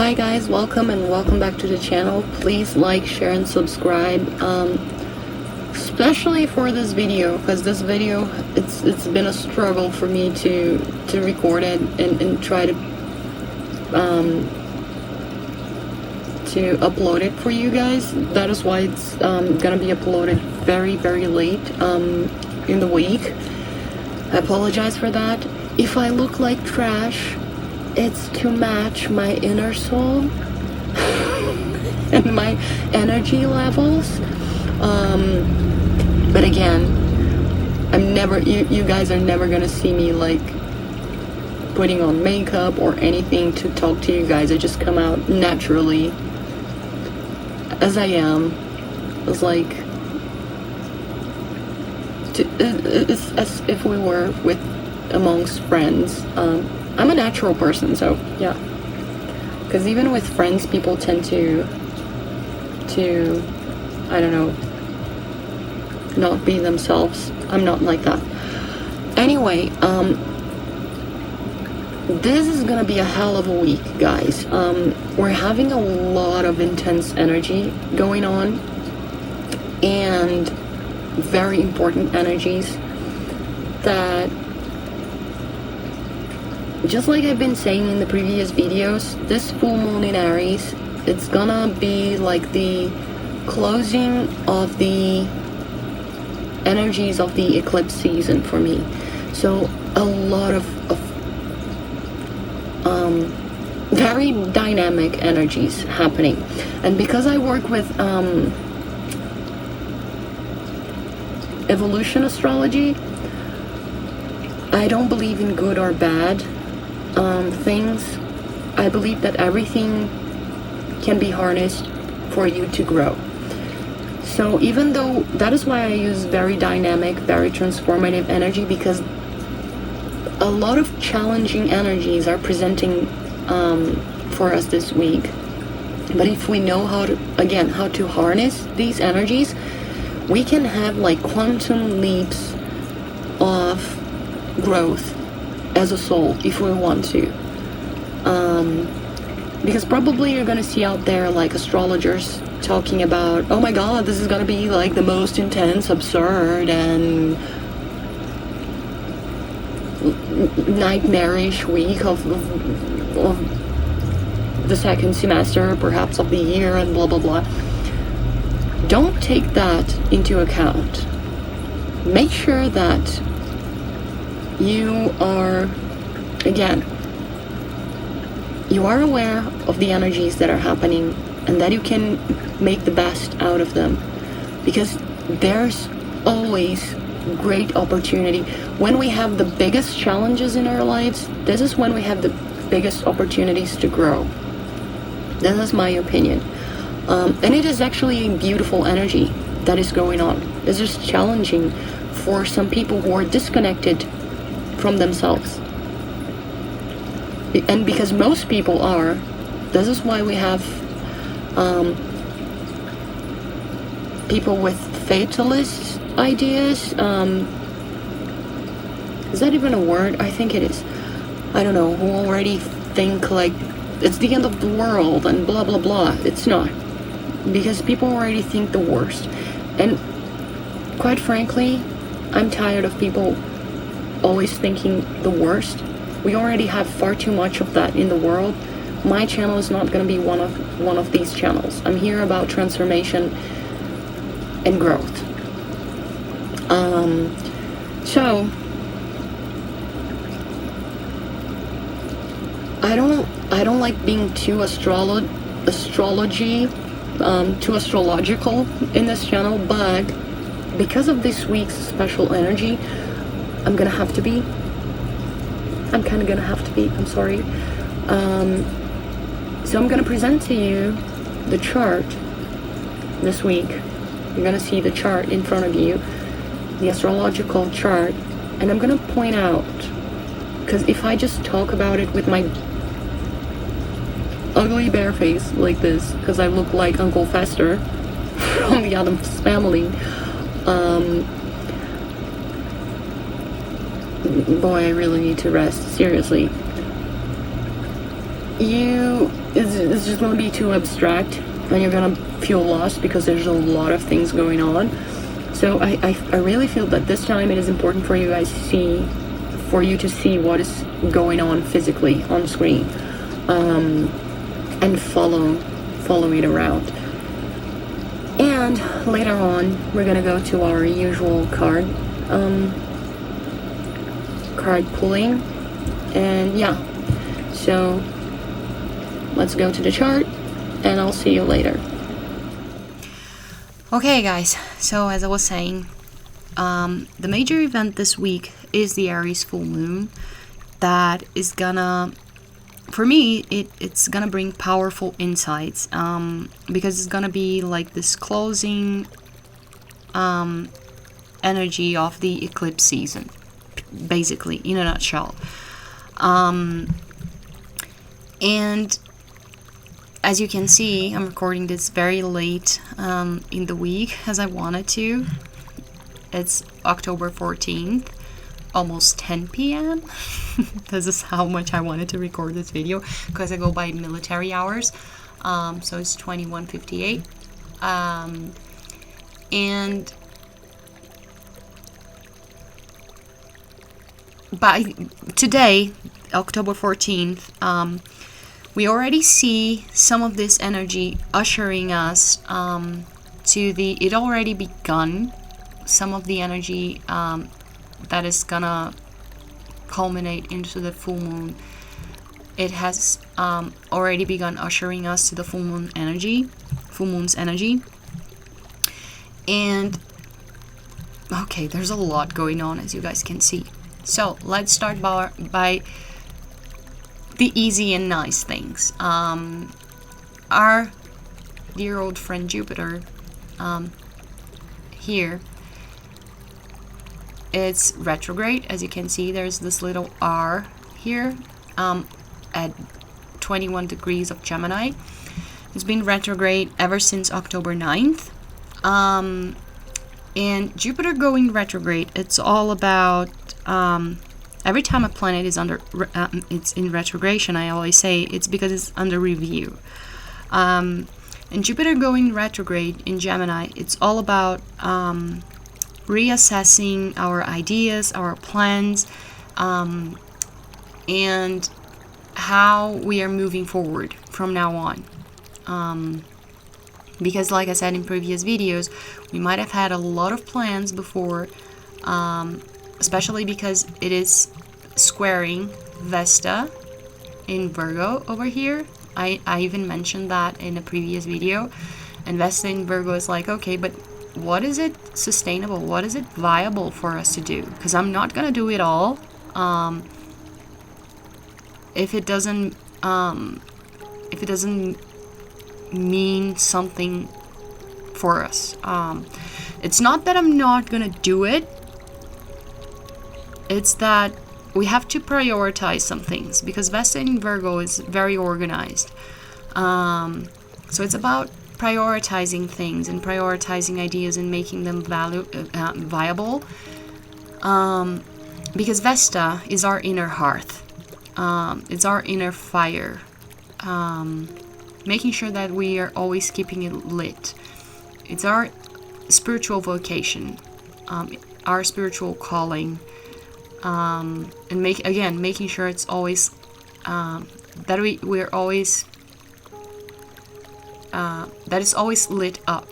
Hi guys, welcome back to the channel. Please like, share and subscribe, especially for this video, because this video it's been a struggle for me to record it and try to upload it for you guys. That is why it's gonna be uploaded very late in the week. I apologize for that. If I look like trash, it's to match my inner soul and my energy levels. But again, you guys are never gonna see me like putting on makeup or anything to talk to you guys. I just come out naturally as I am. It's like it's as if we were amongst friends. I'm a natural person, so yeah. Because even with friends, people tend to I don't know, not be themselves. I'm not like that. Anyway, this is gonna be a hell of a week, guys. We're having a lot of intense energy going on, and very important energies that, just like I've been saying in the previous videos, this full moon in Aries, it's gonna be like the closing of the energies of the eclipse season for me. So a lot of very dynamic energies happening. And because I work with evolution astrology, I don't believe in good or bad things. I believe that everything can be harnessed for you to grow. So even though, that is why I use very dynamic, very transformative energy, because a lot of challenging energies are presenting for us this week. But if we know how to harness these energies, we can have like quantum leaps of growth as a soul if we want to. Because probably you're gonna see out there like astrologers talking about, oh my god, this is gonna be like the most intense, absurd and nightmarish week of the second semester, perhaps of the year, and blah blah blah. Don't take that into account. Make sure that you are, again, you are aware of the energies that are happening and that you can make the best out of them, because there's always great opportunity. When we have the biggest challenges in our lives, this is when we have the biggest opportunities to grow. This is my opinion. And it is actually a beautiful energy that is going on. It's just challenging for some people who are disconnected from themselves. And because most people are, this is why we have people with fatalist ideas. Is that even a word? I think it is. I don't know, who already think like it's the end of the world and blah blah blah. It's not, because people already think the worst. And quite frankly, I'm tired of people always thinking the worst. We already have far too much of that in the world. My channel is not going to be one of these channels. I'm here about transformation and growth. So I don't like being too too astrological in this channel, but because of this week's special energy, I'm kind of gonna have to be, I'm sorry. So I'm gonna present to you the chart this week. You're gonna see the chart in front of you, the astrological chart, and I'm gonna point out, because if I just talk about it with my ugly bare face like this, because I look like Uncle Fester from the Addams Family, boy, I really need to rest, seriously. You it's just going to be too abstract, and you're going to feel lost because there's a lot of things going on. So I really feel that this time it is important for you guys to see what is going on physically on screen, and follow it around. And later on, we're gonna go to our usual card pulling, and yeah. So let's go to the chart, and I'll see you later. Okay, guys. So as I was saying, the major event this week is the Aries full moon. That is gonna, for me, it's gonna bring powerful insights, because it's gonna be like this closing energy of the eclipse season, basically, in a nutshell. And as you can see, I'm recording this very late in the week, as I wanted to. It's October 14th, almost 10 p.m. This is how much I wanted to record this video, because I go by military hours. So it's 21:58. And by today, October 14th, we already see some of this energy ushering us to the, it already begun, some of the energy that is gonna culminate into the full moon. It has already begun ushering us to the full moon's energy. And okay, there's a lot going on, as you guys can see. So let's start by the easy and nice things. Our dear old friend Jupiter, here, it's retrograde. As you can see, there's this little R here, at 21 degrees of Gemini. It's been retrograde ever since October 9th. And Jupiter going retrograde, it's all about, every time a planet is it's in retrogression, I always say it's because it's under review. And Jupiter going retrograde in Gemini, it's all about reassessing our ideas, our plans, and how we are moving forward from now on. Because like I said in previous videos, we might have had a lot of plans before, especially because it is squaring Vesta in Virgo over here. I even mentioned that in a previous video. And Vesta in Virgo is like, okay, but what is it sustainable? What is it viable for us to do? Because I'm not going to do it all if it doesn't mean something for us. It's not that I'm not going to do it. It's that we have to prioritize some things, because Vesta in Virgo is very organized. So it's about prioritizing things and prioritizing ideas and making them viable. Because Vesta is our inner hearth. It's our inner fire. Making sure that we are always keeping it lit. It's our spiritual vocation, our spiritual calling. And making sure it's always that we're always that it's always lit up.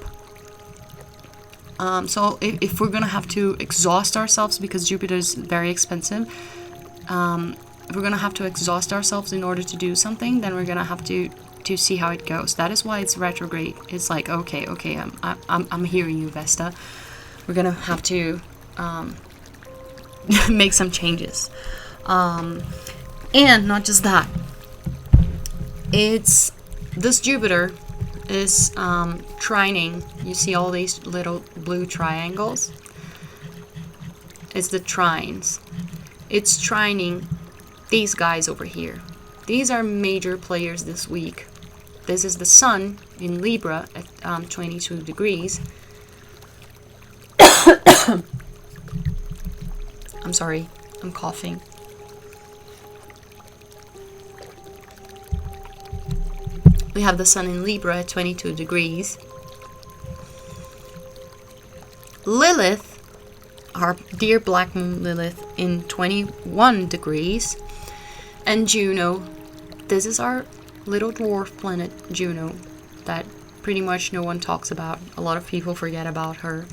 So if we're gonna have to exhaust ourselves, because Jupiter is very expensive, if we're gonna have to exhaust ourselves in order to do something, then we're gonna have to see how it goes. That is why it's retrograde. It's like, okay, I'm hearing you, Vesta. We're gonna have to make some changes. And not just that, it's this Jupiter is trining. You see all these little blue triangles? It's the trines. It's trining these guys over here. These are major players this week. This is the Sun in Libra at 22 degrees. I'm sorry, I'm coughing. We have the sun in Libra at 22 degrees. Lilith, our dear black moon Lilith, in 21 degrees. And Juno, this is our little dwarf planet Juno that pretty much no one talks about. A lot of people forget about her.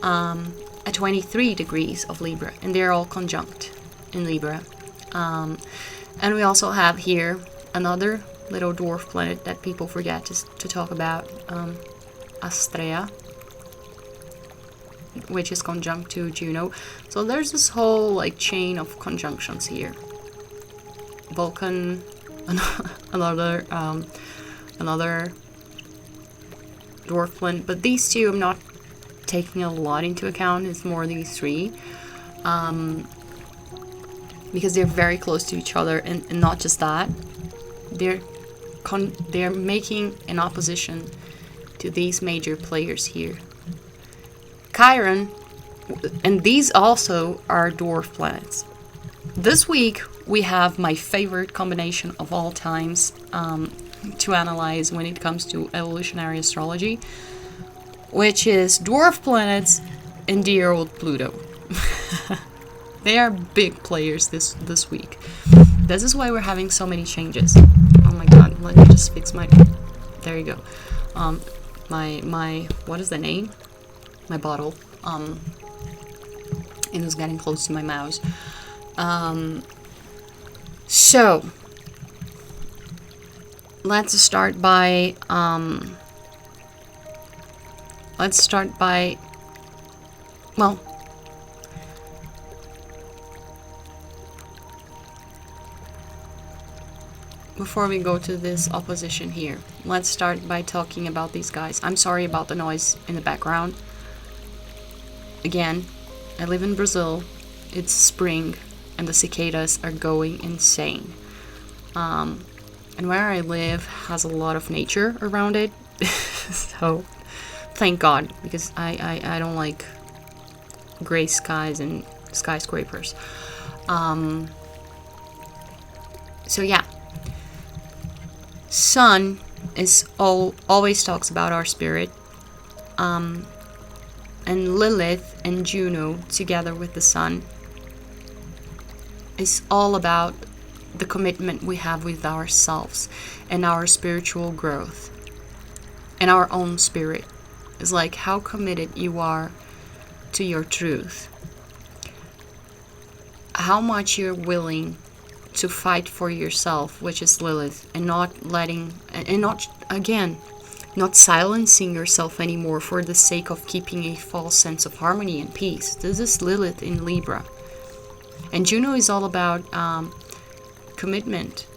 At 23 degrees of Libra, and they're all conjunct in Libra. And we also have here another little dwarf planet that people forget to talk about, Astrea, which is conjunct to Juno. So there's this whole like chain of conjunctions here. Vulcan, another dwarf planet, but these two I'm not taking a lot into account. It's more these three, because they're very close to each other, and not just that, they're making an opposition to these major players here. Chiron, and these also are dwarf planets. This week we have my favorite combination of all times to analyze when it comes to evolutionary astrology, which is dwarf planets and dear old Pluto. They are big players this week. This is why we're having so many changes. Oh my god, let me just fix my... There you go. My what is the name? My bottle. It was getting close to my mouse. So let's start by well, before we go to this opposition here, let's start by talking about these guys. I'm sorry about the noise in the background. Again, I live in Brazil. It's spring and the cicadas are going insane. And where I live has a lot of nature around it. So thank God, because I don't like gray skies and skyscrapers. So yeah, Sun is always talks about our spirit, and Lilith and Juno together with the Sun is all about the commitment we have with ourselves and our spiritual growth and our own spirit. It's like how committed you are to your truth, how much you're willing to fight for yourself, which is Lilith, and not letting, and not, again, not silencing yourself anymore for the sake of keeping a false sense of harmony and peace. This is Lilith in Libra. And Juno is all about commitment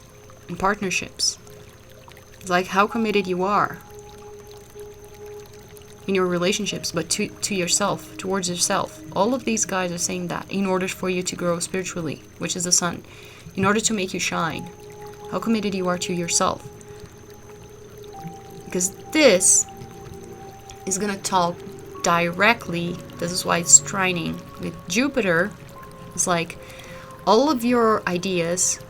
and partnerships. It's like how committed you are in your relationships, but to yourself, towards yourself. All of these guys are saying that in order for you to grow spiritually, which is the Sun, in order to make you shine, how committed you are to yourself. Because this is going to talk directly, this is why it's trining with Jupiter. It's like all of your ideas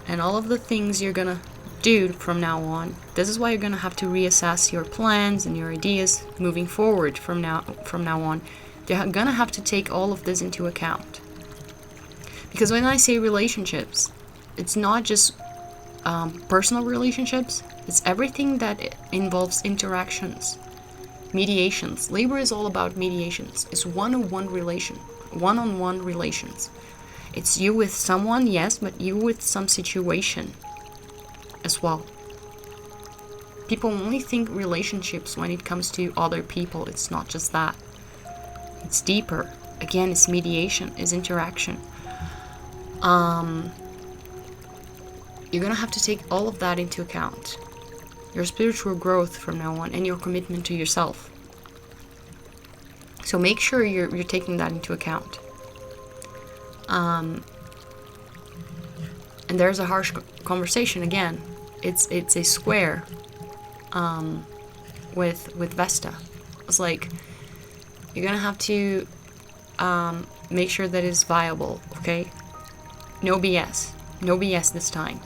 and all of the things you're going to do from now on. This is why you're going to have to reassess your plans and your ideas moving forward from now on. You're going to have to take all of this into account. Because when I say relationships, it's not just personal relationships, it's everything that involves interactions, mediations. Libra is all about mediations. It's one-on-one relations. It's you with someone, yes, but you with some situation as well. People only think relationships when it comes to other people. It's not just that. It's deeper. Again, it's mediation, it's interaction. You're gonna have to take all of that into account. Your spiritual growth from now on and your commitment to yourself. So make sure you're taking that into account. And there's a harsh conversation again. It's a square with Vesta. It's like you're gonna have to make sure that it's viable, okay? No BS this time.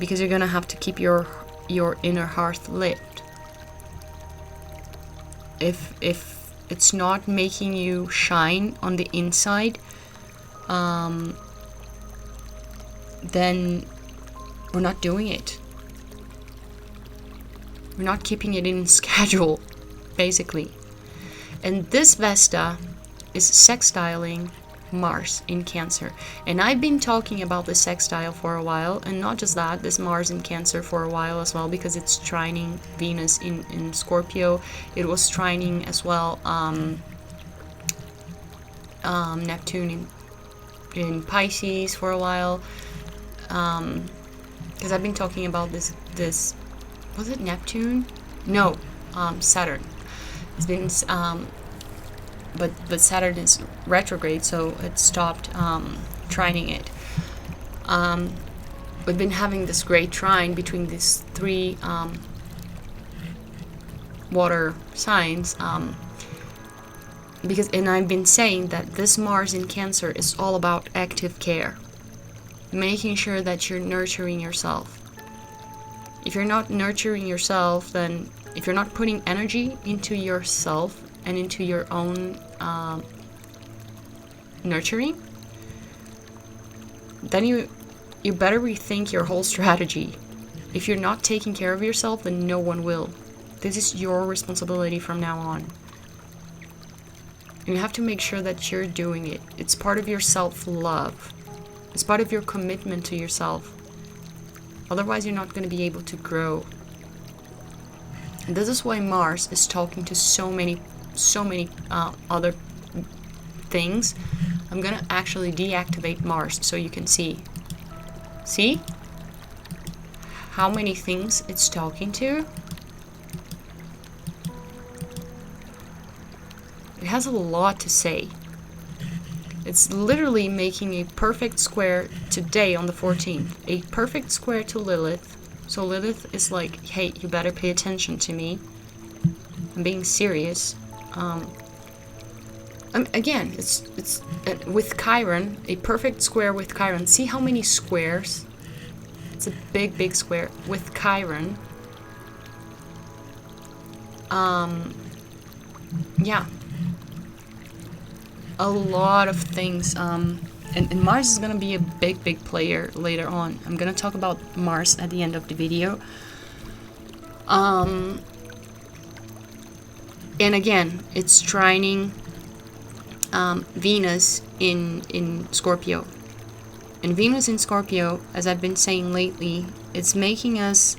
because you're gonna have to keep your inner hearth lit. If it's not making you shine on the inside, then we're not doing it. We're not keeping it in schedule, basically. And this Vesta is sextiling Mars in Cancer. And I've been talking about the sextile for a while, and not just that, this Mars in Cancer for a while as well, because it's trining Venus in Scorpio. It was trining as well Neptune in Pisces for a while. Because I've been talking about this was it Neptune? No, Saturn. It's been but Saturn is retrograde, so it stopped trining it. We've been having this great trine between these three water signs, and I've been saying that this Mars in Cancer is all about active care, making sure that you're nurturing yourself. If you're not nurturing yourself, then if you're not putting energy into yourself and into your own nurturing, then you better rethink your whole strategy. If you're not taking care of yourself, then no one will. This is your responsibility from now on. And you have to make sure that you're doing it. It's part of your self-love. It's part of your commitment to yourself. Otherwise, you're not going to be able to grow. And this is why Mars is talking to so many other things. I'm going to actually deactivate Mars so you can see. See? How many things it's talking to? It has a lot to say. It's literally making a perfect square today on the 14th. A perfect square to Lilith. So Lilith is like, hey, you better pay attention to me. I'm being serious. Again, it's with Chiron, a perfect square with Chiron. See how many squares? It's a big square with Chiron. Yeah. A lot of things, and Mars is gonna be a big player later on. I'm gonna talk about Mars at the end of the video. And again, it's trining Venus in Scorpio. And Venus in Scorpio, as I've been saying lately, it's making us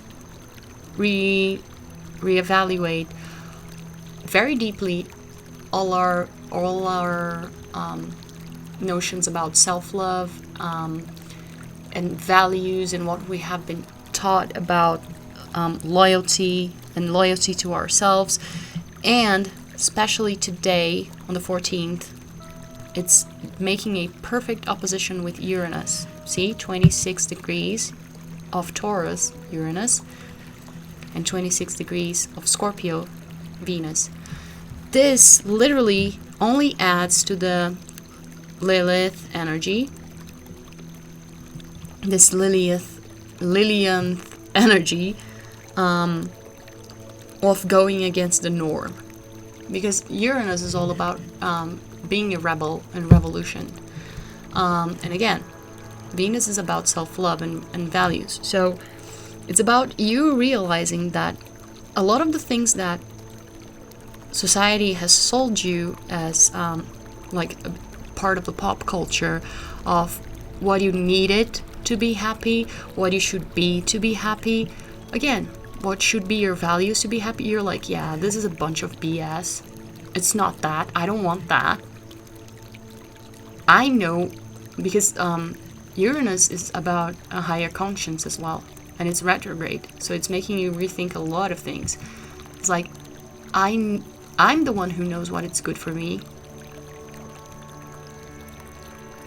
reevaluate very deeply all our notions about self-love and values, and what we have been taught about loyalty and loyalty to ourselves. And especially today on the 14th, it's making a perfect opposition with Uranus. See, 26 degrees of Taurus, Uranus, and 26 degrees of Scorpio, Venus. This literally only adds to the Lilith energy, this Lilith energy of going against the norm. Because Uranus is all about being a rebel and revolution. And again, Venus is about self-love and values. So it's about you realizing that a lot of the things that society has sold you as like a part of the pop culture of what you needed to be happy, what you should be to be happy. Again, what should be your values to be happy? You're like, yeah, this is a bunch of BS. It's not that. I don't want that. I know, because Uranus is about a higher conscience as well, and it's retrograde, so it's making you rethink a lot of things. It's like, I'm the one who knows what is good for me,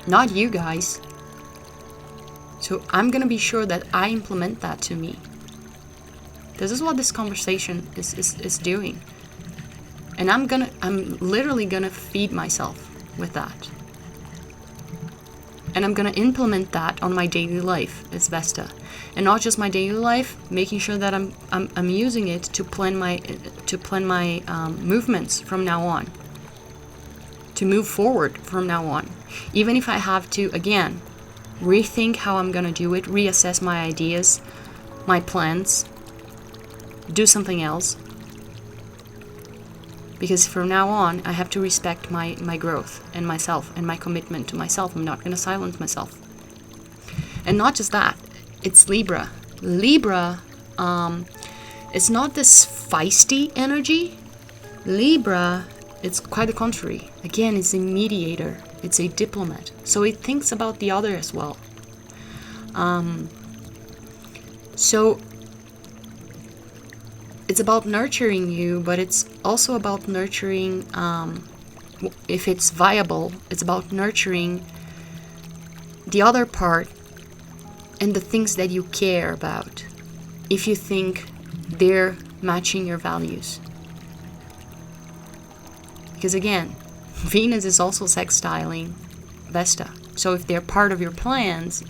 not you guys. So I'm gonna be sure that I implement that to me. This is what this conversation is doing. And I'm literally gonna feed myself with that. And I'm going to implement that on my daily life as Vesta. And not just my daily life, making sure that I'm using it to plan my movements from now on. To move forward from now on. Even if I have to, again, rethink how I'm going to do it, reassess my ideas, my plans, do something else. Because from now on, I have to respect my growth and myself and my commitment to myself. I'm not going to silence myself. And not just that, it's Libra. Libra is not this feisty energy. Libra, it's quite the contrary. Again, it's a mediator. It's a diplomat. So it thinks about the other as well. So it's about nurturing you, but it's also about nurturing, if it's viable, it's about nurturing the other part and the things that you care about, if you think they're matching your values. Because again, Venus is also sextiling Vesta. So if they're part of your plans,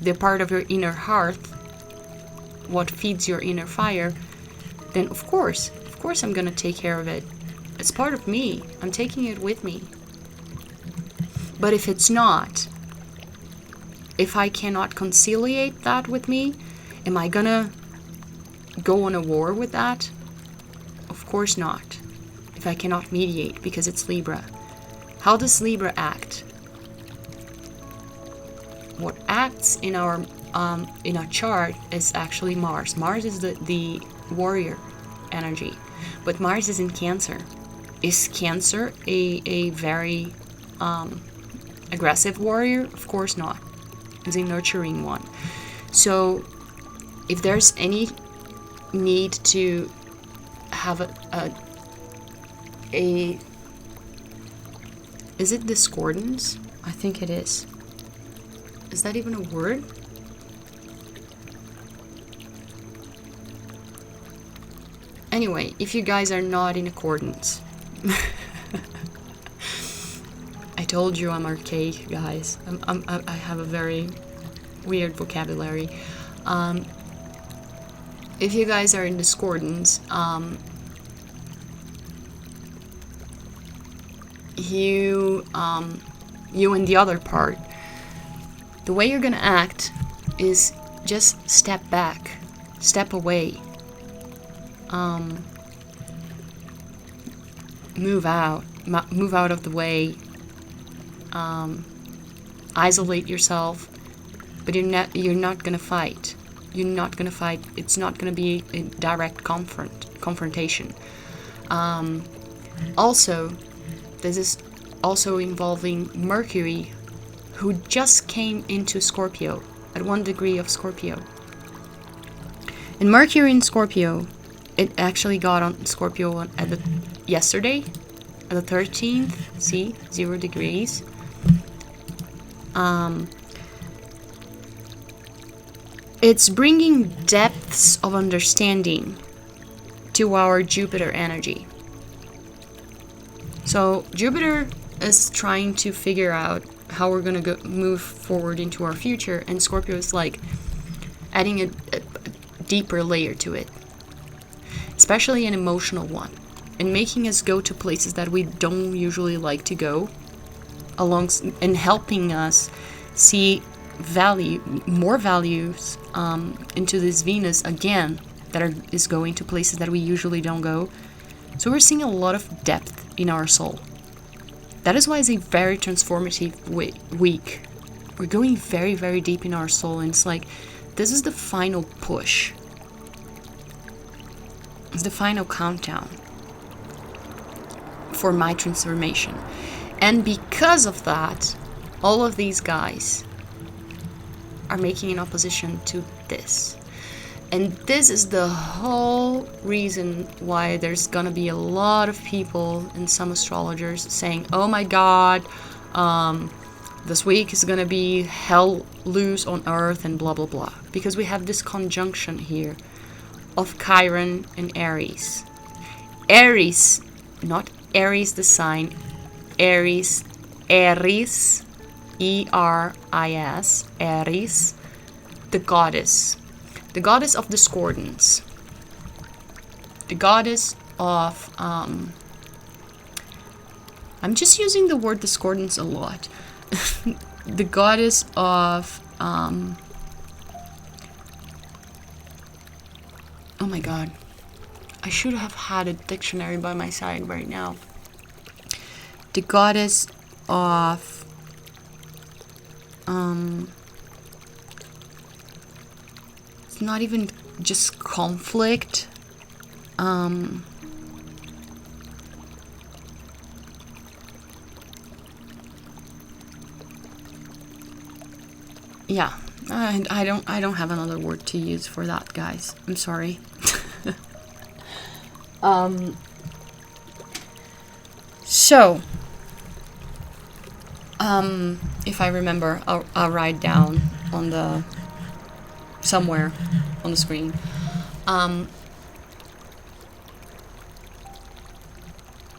they're part of your inner hearth, what feeds your inner fire, then of course I'm going to take care of it. It's part of me. I'm taking it with me. But if it's not, if I cannot conciliate that with me, am I going to go on a war with that? Of course not. If I cannot mediate, because it's Libra. How does Libra act? What acts in our chart is actually Mars. Mars is the warrior energy, but Mars is in Cancer. Is Cancer a very aggressive warrior? Of course not. It's a nurturing one. So if there's any need to have a is it discordance? I think it is. Is that even a word? Anyway, if you guys are not in accordance, I told you I'm archaic, guys. I have a very weird vocabulary. If you guys are in discordance, you and the other part, the way you're gonna act is just step back, step away, move out of the way, isolate yourself, but you're not gonna fight. You're not gonna fight. It's not gonna be a direct confrontation. Also, this is also involving Mercury, who just came into Scorpio at 1 degree of Scorpio. And Mercury in Scorpio, it actually got on Scorpio yesterday, at the 13th. See, 0 degrees. It's bringing depths of understanding to our Jupiter energy. So Jupiter is trying to figure out how we're going to move forward into our future, and Scorpio is like adding a deeper layer to it, especially an emotional one, and making us go to places that we don't usually like to go, and helping us see more values into this Venus again that is going to places that we usually don't go. So we're seeing a lot of depth in our soul. That is why it's a very transformative week. We're going very, very deep in our soul, and it's like, this is the final push. It's the final countdown for my transformation. And because of that, all of these guys are making an opposition to this. And this is the whole reason why there's gonna be a lot of people and some astrologers saying, oh my god, this week is gonna be hell loose on earth and blah blah blah. Because we have this conjunction here of Chiron and Aries. Aries, not Aries the sign, Aries Eris, Eris, the goddess of discordance, the goddess of, I'm just using the word discordance a lot, the goddess of, oh my god, I should have had a dictionary by my side right now. The goddess of, it's not even just conflict, yeah, I don't have another word to use for that, guys. I'm sorry. So, if I remember, I'll write down on the, somewhere on the screen.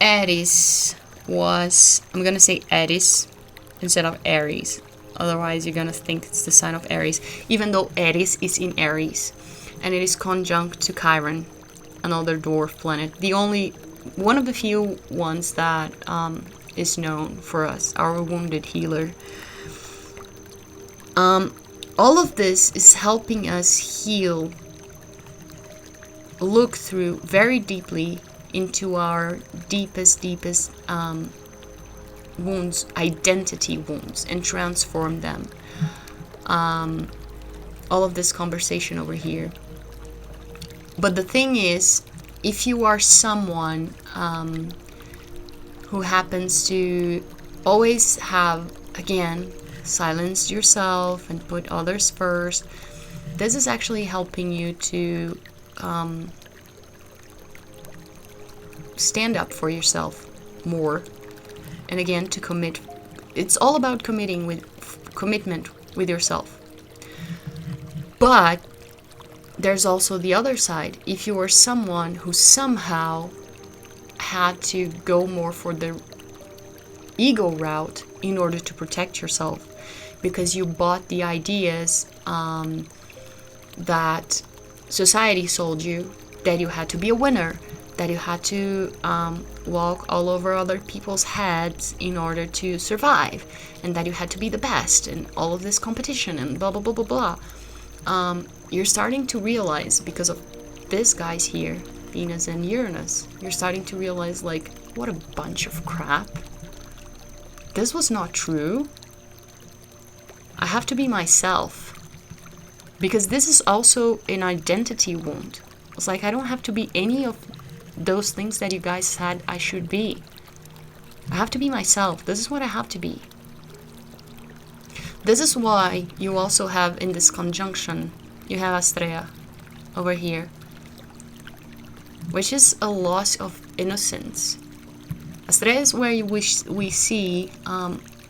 Aries was, I'm gonna say Aries instead of Aries. Otherwise, you're gonna think it's the sign of Aries, even though Aries is in Aries, and it is conjunct to Chiron, another dwarf planet. One of the few ones that is known for us, our wounded healer. All of this is helping us heal, look through very deeply into our deepest wounds, identity wounds, and transform them. All of this conversation over here. But the thing is, if you are someone who happens to always have, again, silenced yourself and put others first, this is actually helping you to stand up for yourself more, and again, to commit. It's all about commitment with yourself. But there's also the other side. If you are someone who somehow had to go more for the ego route in order to protect yourself, because you bought the ideas that society sold you, that you had to be a winner, that you had to walk all over other people's heads in order to survive, and that you had to be the best, and all of this competition, and blah blah blah blah blah. You're starting to realize, because of this guys here, Venus and Uranus, you're starting to realize, like, what a bunch of crap. This was not true. I have to be myself. Because this is also an identity wound. It's like, I don't have to be any of those things that you guys said I should be. I have to be myself. This is what I have to be. This is why you also have in this conjunction, you have Astrea over here, which is a loss of innocence. Astrea is where we see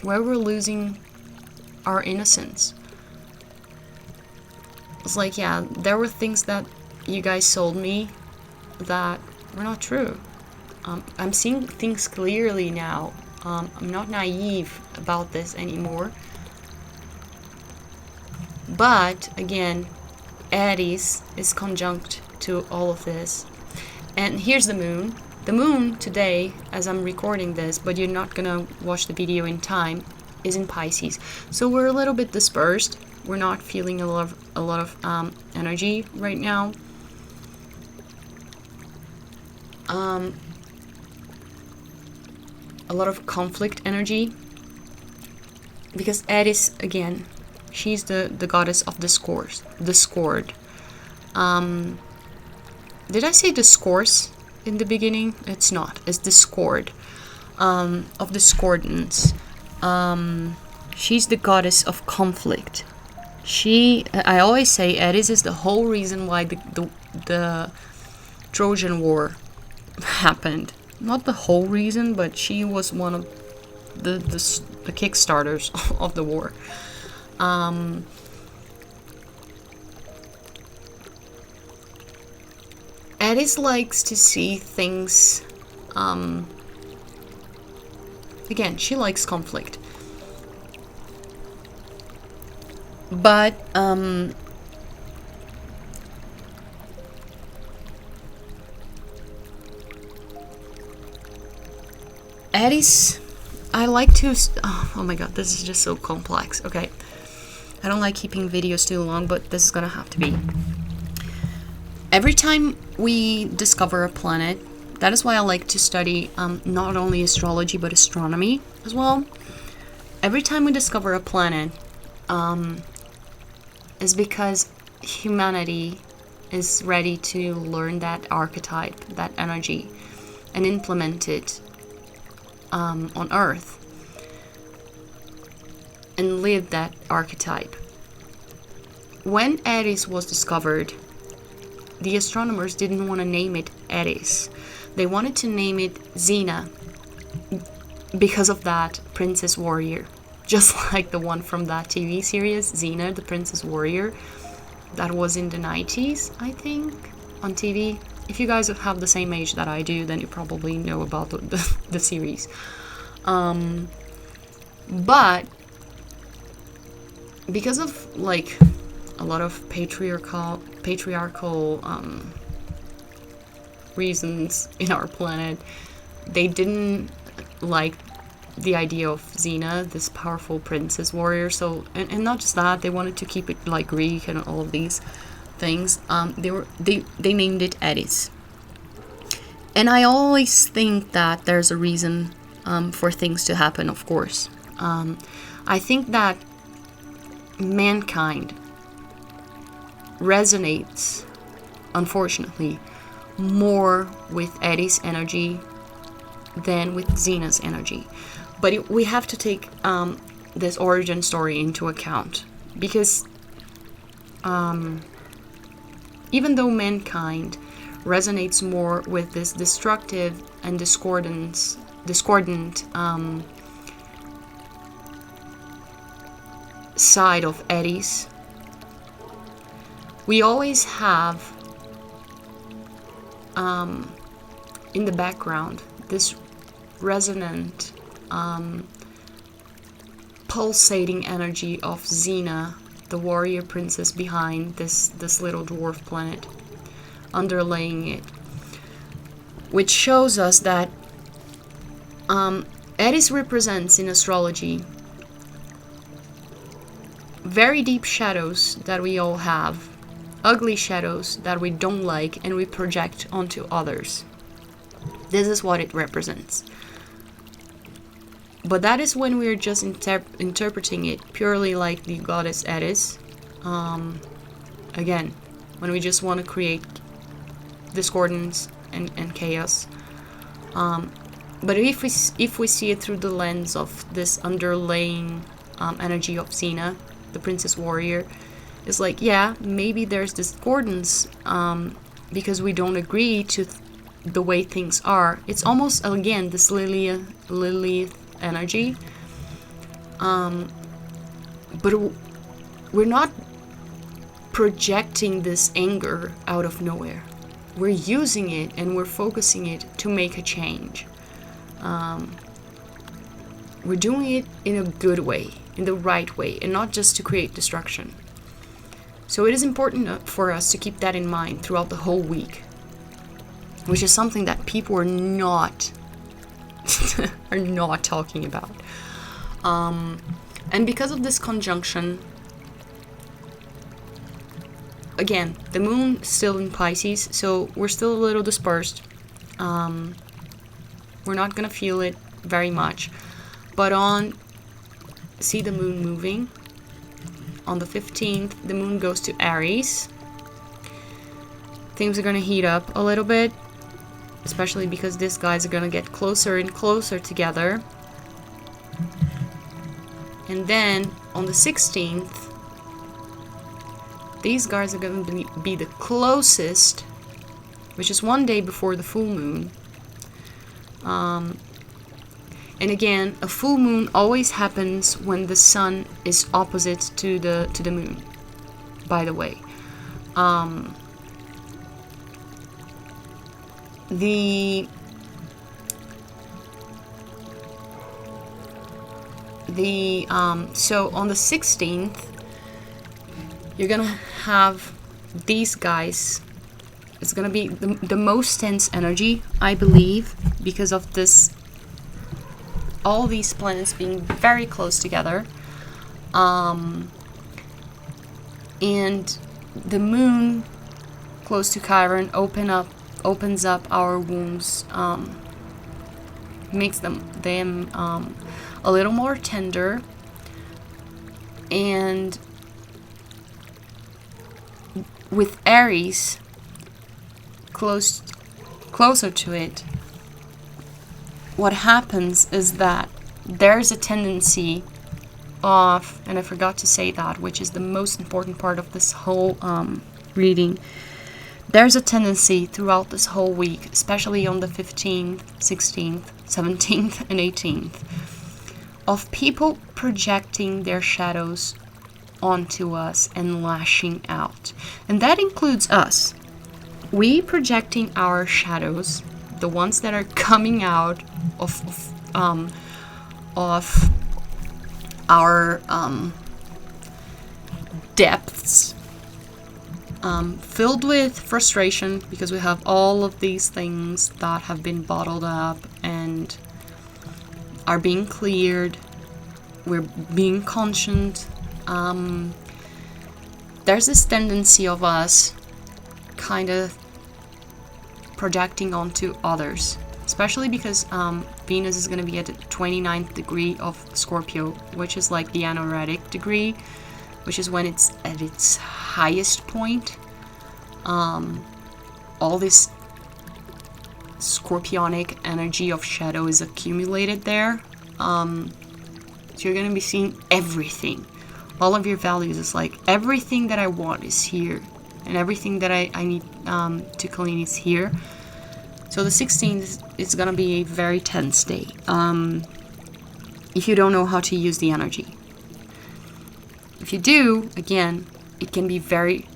where we're losing our innocence. It's like, yeah, there were things that you guys sold me that were not true. I'm seeing things clearly now. I'm not naive about this anymore. But again, Aries is conjunct to all of this. And here's the moon. The moon today, as I'm recording this, but you're not gonna watch the video in time, is in Pisces. So we're a little bit dispersed. We're not feeling a lot of energy right now. A lot of conflict energy. Because Aries, again, she's the goddess of discord. Did I say discourse in the beginning? It's not. It's discord. Of discordance. She's the goddess of conflict. I always say Aries is the whole reason why the Trojan War happened. Not the whole reason, but she was one of the kickstarters of the war. Aries likes to see things. Again, she likes conflict. But Aries, I like to. Oh my god, this is just so complex. Okay, I don't like keeping videos too long, but this is gonna have to be. Every time we discover a planet, that is why I like to study not only astrology but astronomy as well. Every time we discover a planet, is because humanity is ready to learn that archetype, that energy, and implement it on Earth and live that archetype. When Aries was discovered, the astronomers didn't want to name it Aries. They wanted to name it Xena because of that princess warrior. Just like the one from that TV series, Xena, the Princess Warrior. That was in the 90s, I think, on TV. If you guys have the same age that I do, then you probably know about the series. But because of like a lot of patriarchal reasons in our planet, they didn't like the idea of Xena, this powerful princess warrior. So, and not just that, they wanted to keep it like Greek and all of these things. They named it Aries. And I always think that there's a reason for things to happen, of course. I think that mankind resonates, unfortunately, more with Aries energy than with Xena's energy. But we have to take this origin story into account, because even though mankind resonates more with this destructive and discordant side of Aries, we always have in the background this resonant, pulsating energy of Xena, the warrior princess behind this little dwarf planet, underlaying it, which shows us that Aries represents in astrology very deep shadows that we all have, ugly shadows that we don't like and we project onto others. This is what it represents. But that is when we're just interpreting it purely like the goddess Aries. Again, when we just want to create discordance and chaos. But if we see it through the lens of this underlying energy of Xena, the princess warrior, it's like, yeah, maybe there's discordance because we don't agree to the way things are. It's almost, again, this Lilith energy. But we're not projecting this anger out of nowhere. We're using it and we're focusing it to make a change. We're doing it in a good way, in the right way, and not just to create destruction. So it is important for us to keep that in mind throughout the whole week, which is something that people are not talking about. And because of this conjunction, again, the moon is still in Pisces, so we're still a little dispersed. We're not gonna feel it very much, but see the moon moving. On the 15th, the moon goes to Aries. Things are gonna heat up a little bit, especially because these guys are gonna get closer and closer together. And then on the 16th, these guys are gonna be the closest, which is one day before the full moon. And again, a full moon always happens when the sun is opposite to the moon, by the way. So on the 16th, you're gonna have these guys. It's gonna be the most tense energy, I believe, because of this, all these planets being very close together. And the moon close to Chiron opens up our wounds, makes them a little more tender, and with Aries closer to it, what happens is that there's a tendency of, and I forgot to say that, which is the most important part of this whole reading, there's a tendency throughout this whole week, especially on the 15th, 16th, 17th, and 18th, of people projecting their shadows onto us and lashing out. And that includes us. We projecting our shadows, the ones that are coming out of our depths, filled with frustration because we have all of these things that have been bottled up and are being cleared. We're being conscient. There's this tendency of us kind of projecting onto others, especially because Venus is going to be at the 29th degree of Scorpio, which is like the anoretic degree, which is when it's at its highest point. All this scorpionic energy of shadow is accumulated there. So you're going to be seeing everything. All of your values is like, everything that I want is here, and everything that I need to clean is here. So the 16th is going to be a very tense day if you don't know how to use the energy. If you do, again, it can be very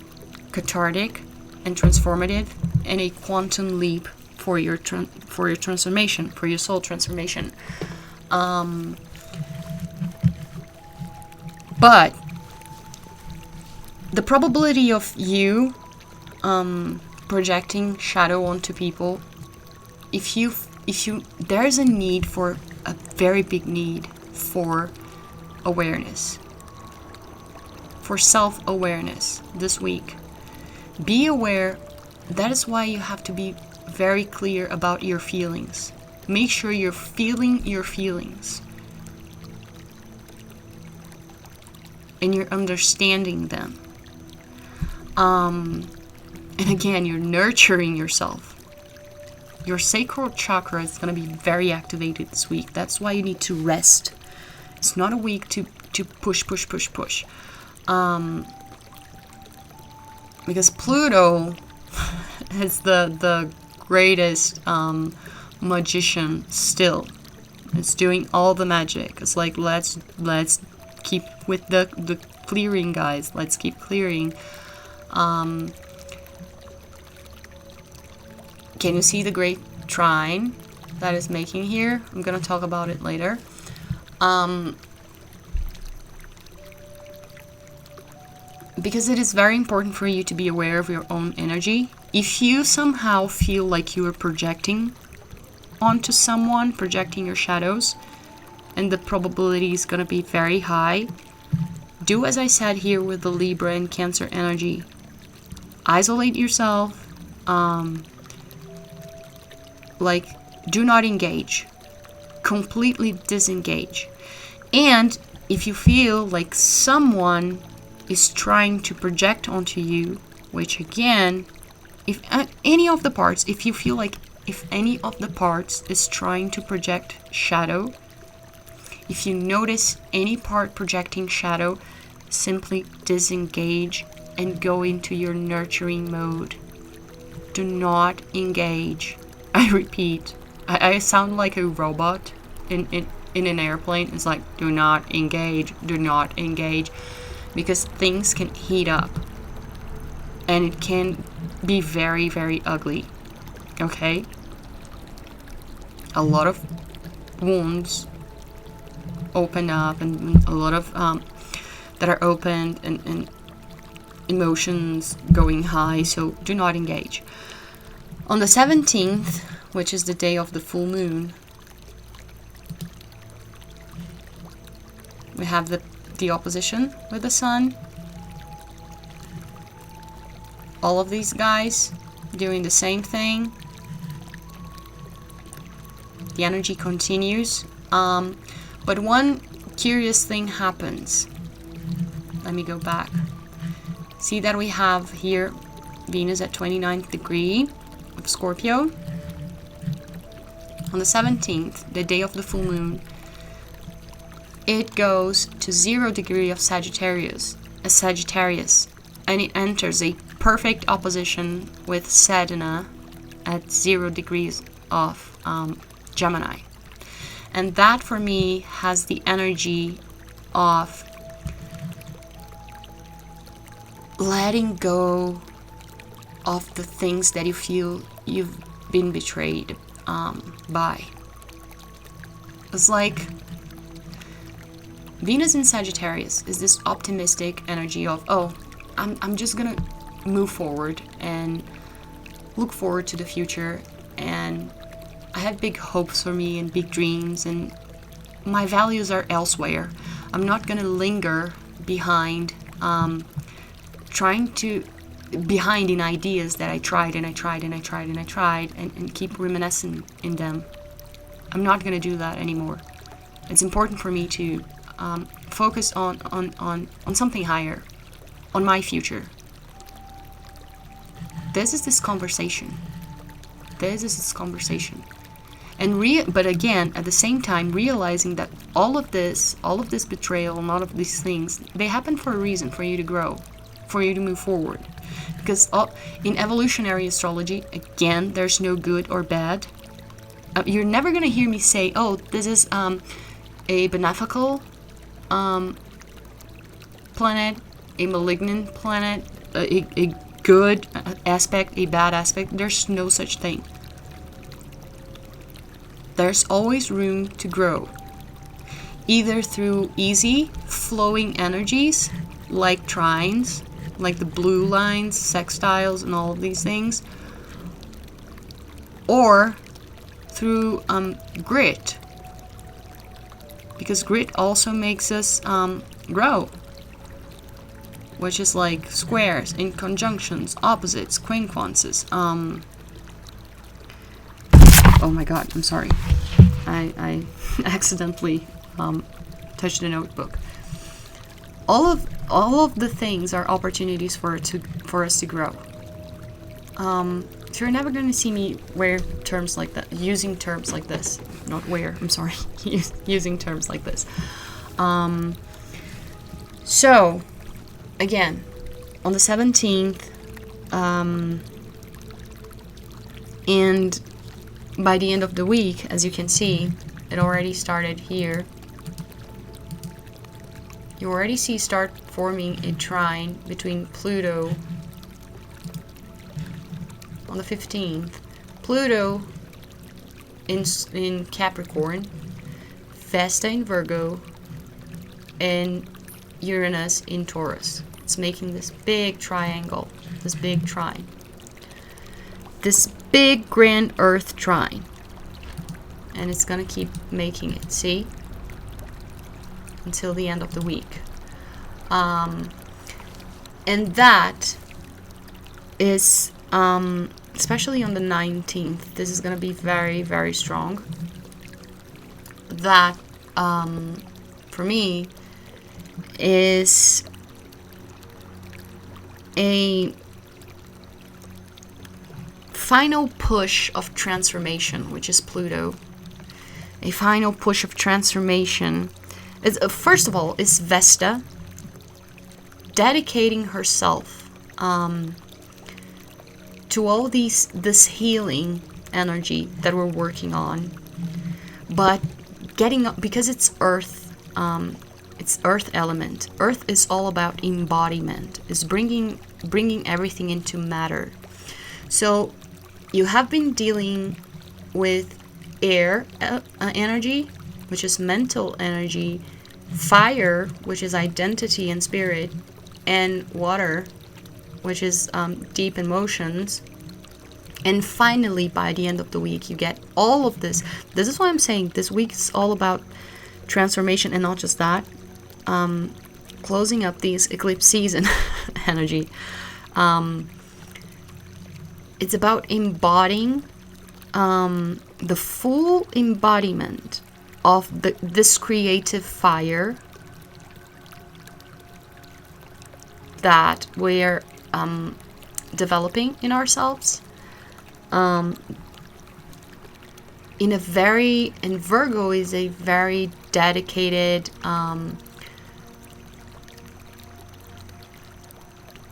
cathartic and transformative, and a quantum leap for your transformation, for your soul transformation. But the probability of you projecting shadow onto people, if you there's a need, for a very big need for awareness, for self-awareness this week. Be aware. That is why you have to be very clear about your feelings. Make sure you're feeling your feelings and you're understanding them. And again, you're nurturing yourself. Your sacral chakra is going to be very activated this week. That's why you need to rest. It's not a week to push. Because Pluto is the greatest magician still. It's doing all the magic. It's like, let's keep with the clearing, guys. Let's keep clearing. Can you see the great trine that is making here? I'm gonna talk about it later. Because it is very important for you to be aware of your own energy. If you somehow feel like you are projecting onto someone, projecting your shadows, and the probability is gonna be very high, do as I said here with the Libra and Cancer energy. Isolate yourself. Do not engage. Completely disengage. And if you feel like someone is trying to project onto you, which again, if any of the parts, if you feel like if any of the parts is trying to project shadow, if you notice any part projecting shadow, simply disengage and go into your nurturing mode. Do not engage. I repeat, I sound like a robot in an airplane. It's like, do not engage, because things can heat up and it can be very, very ugly. Okay? A lot of wounds open up, and a lot of that are opened, and emotions going high, so do not engage. On the 17th, which is the day of the full moon, we have the opposition with the sun. All of these guys doing the same thing. The energy continues. But one curious thing happens. Let me go back. See that we have here Venus at 29th degree of Scorpio. On the 17th, the day of the full moon, it goes to 0 degree of Sagittarius, and it enters a perfect opposition with Saturn at 0 degrees of Gemini. And that for me has the energy of letting go of the things that you feel you've been betrayed by. It's like Venus in Sagittarius is this optimistic energy of, oh, I'm just gonna move forward and look forward to the future, and I have big hopes for me and big dreams, and my values are elsewhere. I'm not gonna linger behind behind in ideas that I tried and keep reminiscing in them. I'm not gonna do that anymore. It's important for me to focus on something higher, on my future. This is this conversation. But again, at the same time, realizing that all of this betrayal and all of these things, they happen for a reason, for you to grow, for you to move forward. Because in evolutionary astrology, again, there's no good or bad. You're never going to hear me say, oh, this is a beneficial planet, a malignant planet, a good aspect, a bad aspect. There's no such thing. There's always room to grow, either through easy flowing energies like trines, like the blue lines, sextiles, and all of these things, or through grit, because grit also makes us grow, which is like squares, inconjunctions, opposites, quincunxes. Oh my god, I'm sorry. I accidentally touched the notebook. All of the things are opportunities for us to grow. So you're never going to see me using terms like this. Not wear, I'm sorry. Using terms like this. So, again, on the 17th, and by the end of the week, as you can see, it already started here. You already start forming a trine between Pluto on the 15th. Pluto in Capricorn, Vesta in Virgo, and Uranus in Taurus. It's making this big triangle, this big trine. This big grand Earth trine. And it's gonna keep making it, see? Until the end of the week. And that is, especially on the 19th, this is gonna be very, very strong. That, for me, is a final push of transformation, which is Pluto. A final push of transformation. First of all, is Vesta dedicating herself to all this healing energy that we're working on, but getting up because it's Earth element. Earth is all about embodiment. It's bringing everything into matter. So you have been dealing with air energy, which is mental energy, fire, which is identity and spirit, and water, which is deep emotions. And finally, by the end of the week, you get all of this. This is why I'm saying this week is all about transformation, and not just that. Closing up these eclipse season energy. It's about embodying the full embodiment of this creative fire that we're developing in ourselves. And Virgo is a very dedicated,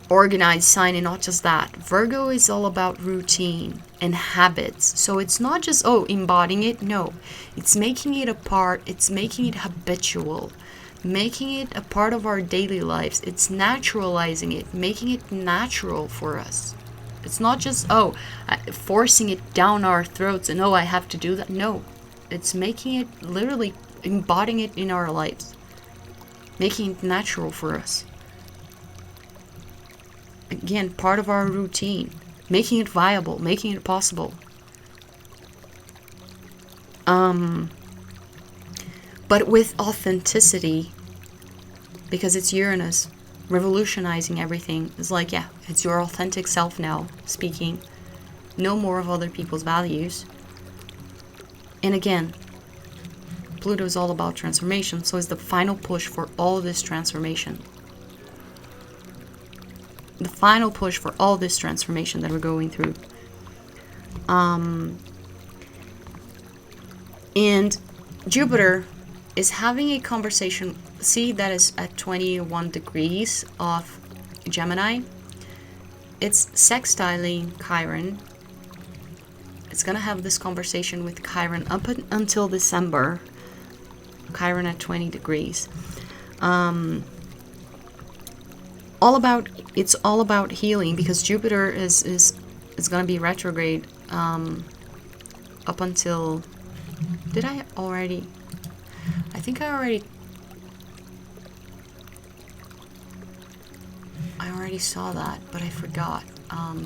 organized sign, and not just that. Virgo is all about routine and habits. So it's not just, embodying it. No, it's making it a part. It's making it habitual, making it a part of our daily lives. It's naturalizing it, making it natural for us. It's not just, forcing it down our throats and, I have to do that. No, it's making it, literally embodying it in our lives, making it natural for us. Again, part of our routine, making it viable, making it possible. But with authenticity, because it's Uranus revolutionizing everything. It's like, it's your authentic self now speaking. No more of other people's values. And again, Pluto is all about transformation, so it's the final push for all this transformation. The final push for all this transformation that we're going through. And Jupiter is having a conversation. See, that is at 21 degrees of Gemini. It's sextiling Chiron. It's going to have this conversation with Chiron up until December. Chiron at 20 degrees. It's all about healing, because Jupiter is going to be retrograde up until... Did I already... I think I already saw that, but I forgot. I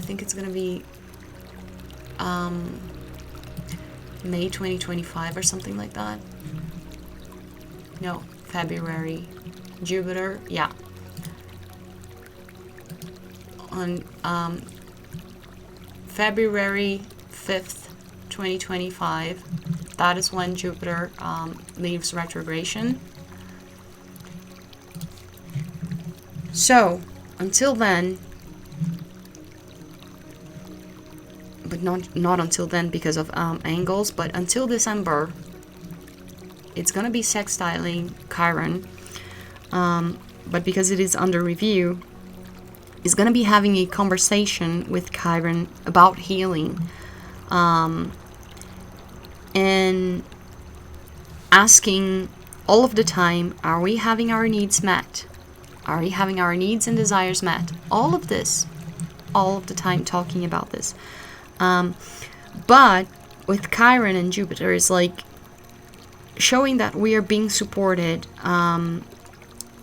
think it's gonna be May 2025 or something like that. No, February. Jupiter, on February 5th, 2025. That is when Jupiter leaves retrogression. So, until then, but not until then because of angles, but until December, it's going to be sextiling Chiron. But because it is under review, it's going to be having a conversation with Chiron about healing. And asking all of the time, are we having our needs met? Are we having our needs and desires met? All of this, all of the time talking about this. But with Chiron and Jupiter, it's like showing that we are being supported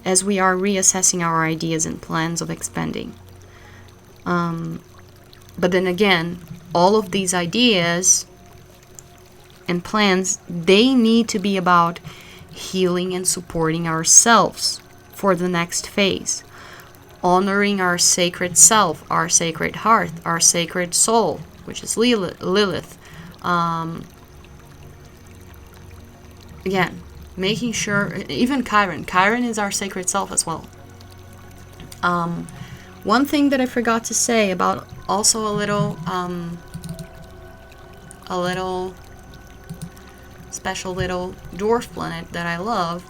as we are reassessing our ideas and plans of expanding. But then again, all of these ideas and plans, they need to be about healing and supporting ourselves for the next phase, honoring our sacred self, our sacred heart, our sacred soul, which is Lilith. Again, making sure, even Chiron is our sacred self as well. One thing that I forgot to say about also a little special little dwarf planet that I love.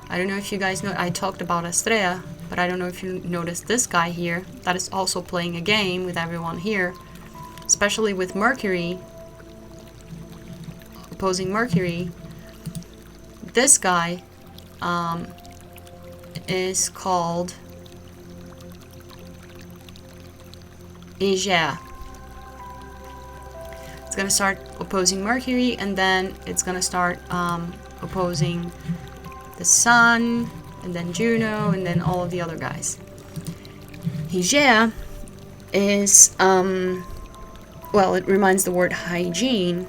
I don't know if you guys know, I talked about Estrella, but I don't know if you noticed this guy here that is also playing a game with everyone here, especially with Mercury, opposing Mercury. This guy is called Aegea. It's going to start opposing Mercury, and then it's going to start opposing the Sun, and then Juno, and then all of the other guys. Hygieia is, well, it reminds the word hygiene.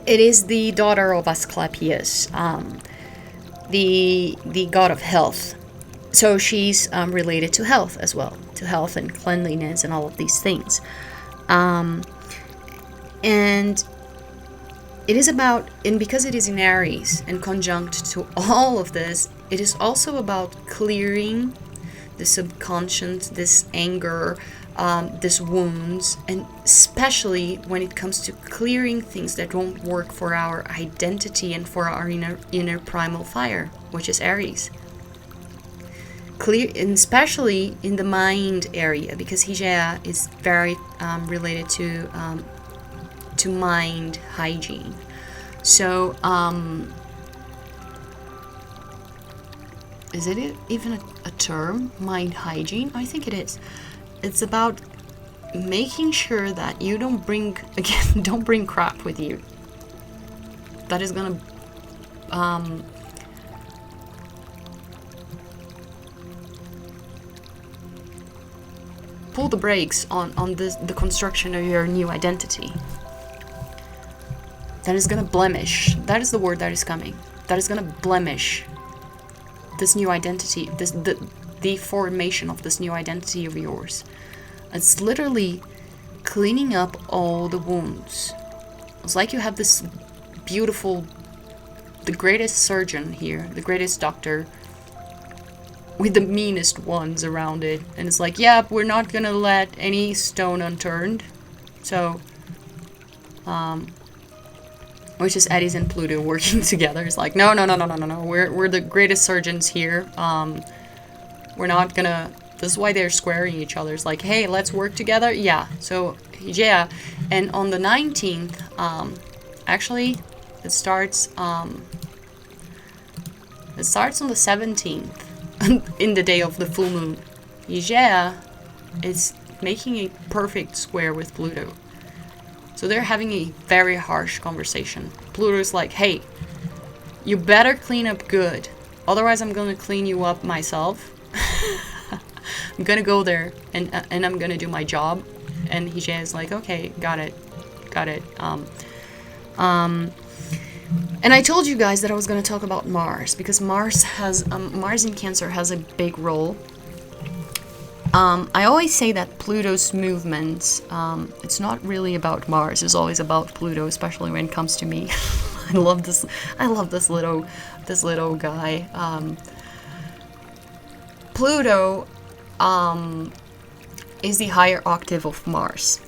It is the daughter of Asclepius, the god of health. So she's related to health as well, to health and cleanliness and all of these things. And it is about, and because it is in Aries and conjunct to all of this, it is also about clearing the subconscious, this anger, this wounds, and especially when it comes to clearing things that won't work for our identity and for our inner primal fire, which is Aries. Clear, and especially in the mind area, because Hygieia is very related to mind hygiene. So, is it even a term, mind hygiene? I think it is. It's about making sure that you don't bring crap with you. That is gonna pull the brakes on the construction of your new identity. That is gonna blemish. That is the word that is coming. That is gonna blemish this new identity, the formation of this new identity of yours. It's literally cleaning up all the wounds. It's like you have this beautiful, the greatest surgeon here, the greatest doctor, with the meanest ones around it. And it's like, yeah, we're not gonna let any stone unturned. So, which is Aries and Pluto working together. It's like, no. We're the greatest surgeons here. We're not gonna. This is why they're squaring each other. It's like, hey, let's work together. Yeah. So yeah, and on the 19th, actually, it starts. It starts on the 17th, in the day of the full moon. Hygieia is making a perfect square with Pluto. So they're having a very harsh conversation. Pluto's like, hey, you better clean up good. Otherwise, I'm going to clean you up myself. I'm going to go there and I'm going to do my job. And Hygieia is like, okay, got it. And I told you guys that I was going to talk about Mars. Because Mars in Cancer has a big role. I always say that Pluto's movements, it's not really about Mars. It's always about Pluto, especially when it comes to me. I love this little guy. Pluto is the higher octave of Mars.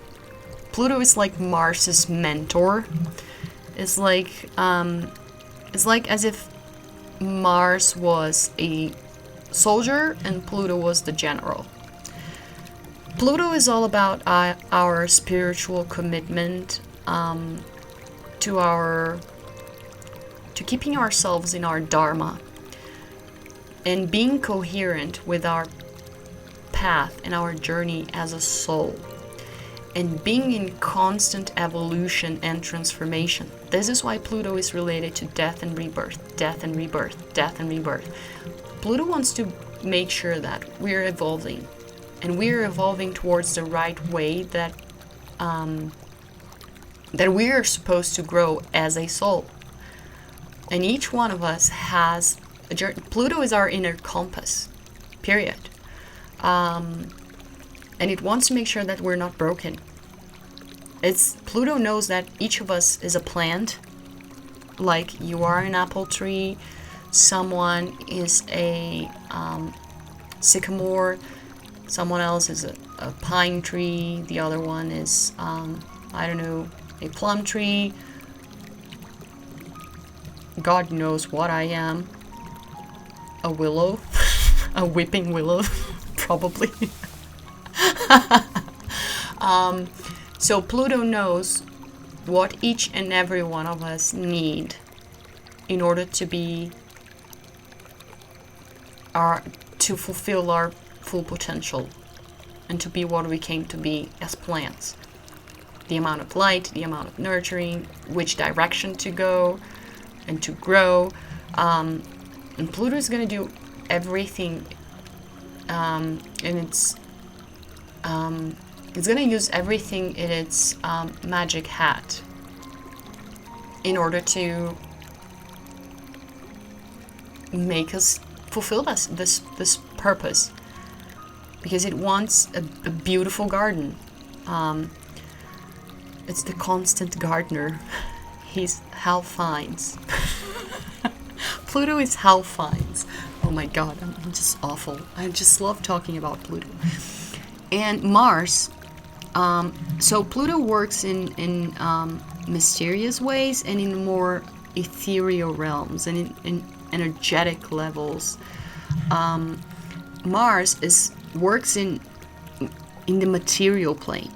Pluto is like Mars's mentor. It's like as if Mars was a soldier and Pluto was the general. Pluto is all about our spiritual commitment to keeping ourselves in our dharma and being coherent with our path and our journey as a soul and being in constant evolution and transformation. This is why Pluto is related to death and rebirth, death and rebirth, death and rebirth. Pluto wants to make sure that we're evolving. And we're evolving towards the right way that we're supposed to grow as a soul. And each one of us has a journey. Pluto is our inner compass, period. And it wants to make sure that we're not broken. Pluto knows that each of us is a plant. Like you are an apple tree, someone is a sycamore, someone else is a pine tree, the other one is, I don't know, a plum tree. God knows what I am. A willow. A whipping willow, probably. So Pluto knows what each and every one of us need in order to fulfill our full potential and to be what we came to be as plants. The amount of light, the amount of nurturing, which direction to go and to grow. And Pluto is going to do everything and it's gonna use everything in its magic hat in order to make us fulfill this purpose, because it wants a beautiful garden. It's the constant gardener. He's Hal Fiennes. Pluto is Hal Fiennes. Oh my god, I'm just awful. I just love talking about Pluto. And Mars. So Pluto works in mysterious ways and in more ethereal realms and in energetic levels. Mars works in the material plane.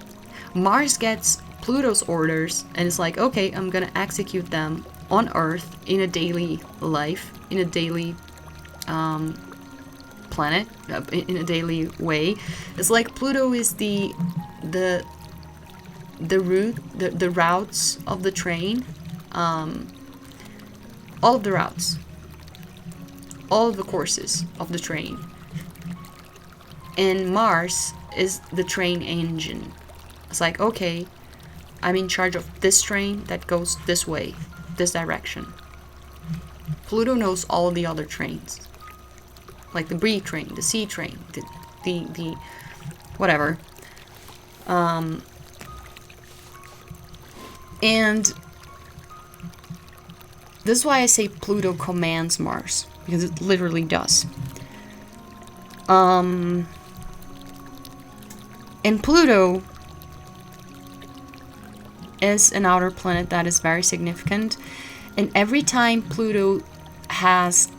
Mars gets Pluto's orders and it's like, okay, I'm gonna execute them on Earth in a daily life, in a daily planet, in a daily way. It's like Pluto is the routes of the train, all of the routes, all of the courses of the train. And Mars is the train engine. It's like, okay, I'm in charge of this train that goes this way, this direction. Pluto knows all the other trains, like the B train, the C train, the whatever. And this is why I say Pluto commands Mars, because it literally does. And Pluto is an outer planet that is very significant, and every time Pluto has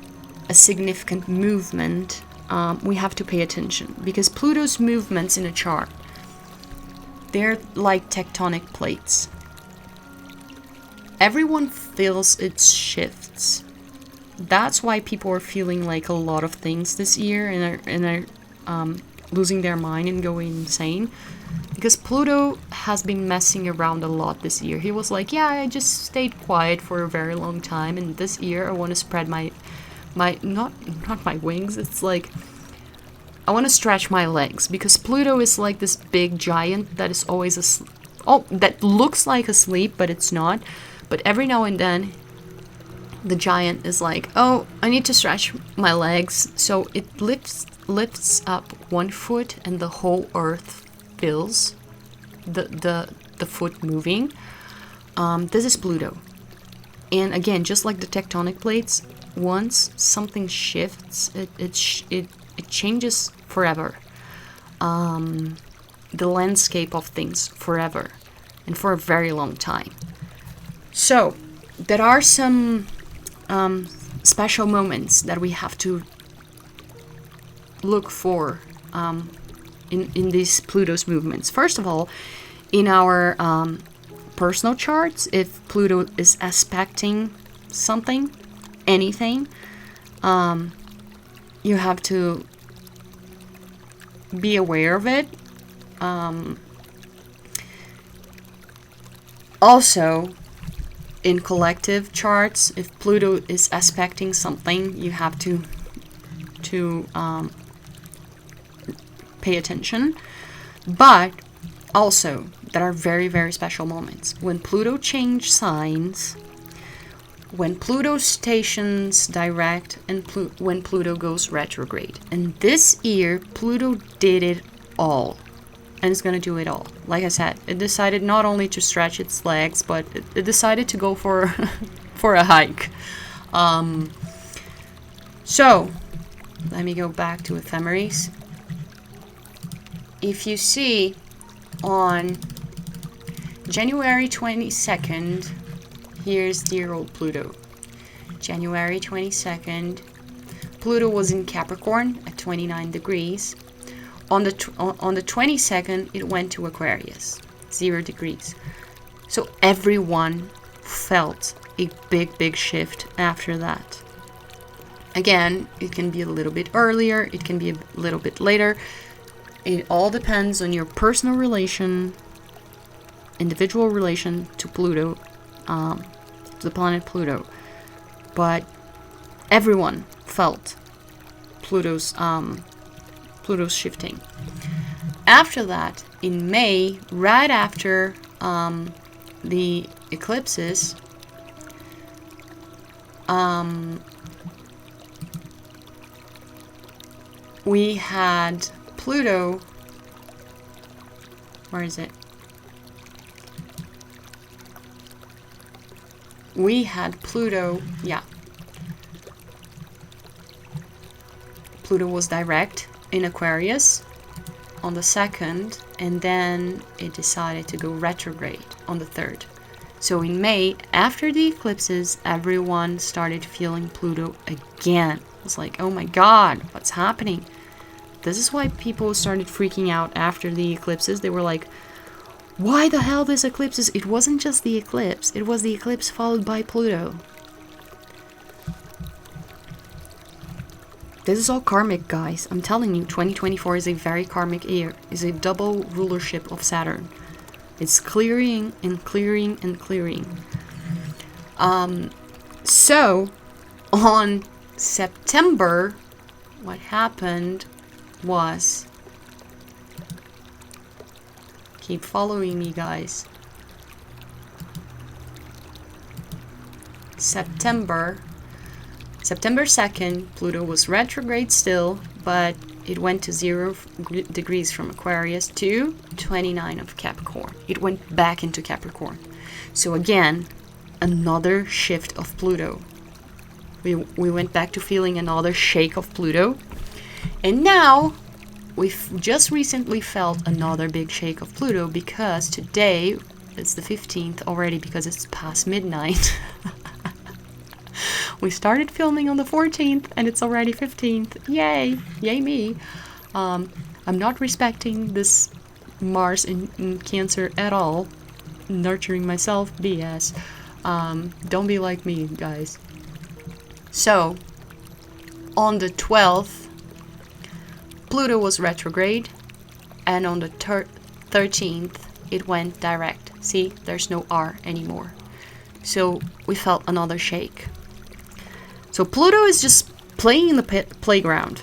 a significant movement, we have to pay attention, because Pluto's movements in a chart, they're like tectonic plates. Everyone feels its shifts. That's why people are feeling like a lot of things this year and are losing their mind and going insane. Because Pluto has been messing around a lot this year. He was like, yeah, I just stayed quiet for a very long time, and this year I want to spread my not my wings. It's like I want to stretch my legs, because Pluto is like this big giant that is always that looks like asleep, but it's not. But every now and then, the giant is like, oh, I need to stretch my legs. So it lifts up one foot, and the whole earth feels the foot moving. This is Pluto. And again, just like the tectonic plates, once something shifts, it changes forever. The landscape of things forever, and for a very long time. So there are some special moments that we have to look for in these Pluto's movements. First of all, in our personal charts, if Pluto is aspecting something, anything, you have to be aware of it. Also, in collective charts, if Pluto is aspecting something, you have to pay attention. But also, there are very, very special moments. When Pluto changes signs, when Pluto stations direct, and when Pluto goes retrograde. And this year, Pluto did it all. And it's going to do it all. Like I said, it decided not only to stretch its legs, but it decided to go for for a hike. So, let me go back to ephemeris. If you see on January 22nd, here's dear old Pluto. January 22nd, Pluto was in Capricorn at 29 degrees. On the 22nd, it went to Aquarius, 0 degrees. So everyone felt a big shift after that. Again, it can be a little bit earlier, it can be a little bit later. It all depends on your personal relation, individual relation to Pluto, to the planet Pluto. But everyone felt Pluto's Pluto's shifting. After that, in May, right after the eclipses, we had Pluto. Where is it? We had Pluto, yeah. Pluto was direct in Aquarius on the 2nd, and then it decided to go retrograde on the 3rd. So in May, after the eclipses, everyone started feeling Pluto again. It was like, oh my god, what's happening? This is why people started freaking out after the eclipses. They were like, why the hell this eclipses? It wasn't just the eclipse, it was the eclipse followed by Pluto. This is all karmic, guys. I'm telling you, 2024 is a very karmic year. It's a double rulership of Saturn. It's clearing and clearing and clearing. So, on September, what happened was... Keep following me, guys. September 2nd, Pluto was retrograde still, but it went to 0 degrees from Aquarius to 29 of Capricorn. It went back into Capricorn. So again, another shift of Pluto. We went back to feeling another shake of Pluto. And now, we've just recently felt another big shake of Pluto because today, it's the 15th already because it's past midnight. We started filming on the 14th and it's already 15th. Yay! Yay me! I'm not respecting this Mars in Cancer at all. Nurturing myself, BS. Don't be like me, guys. So, on the 12th, Pluto was retrograde, and on the 13th, it went direct. See, there's no R anymore. So we felt another shake. So Pluto is just playing in the playground.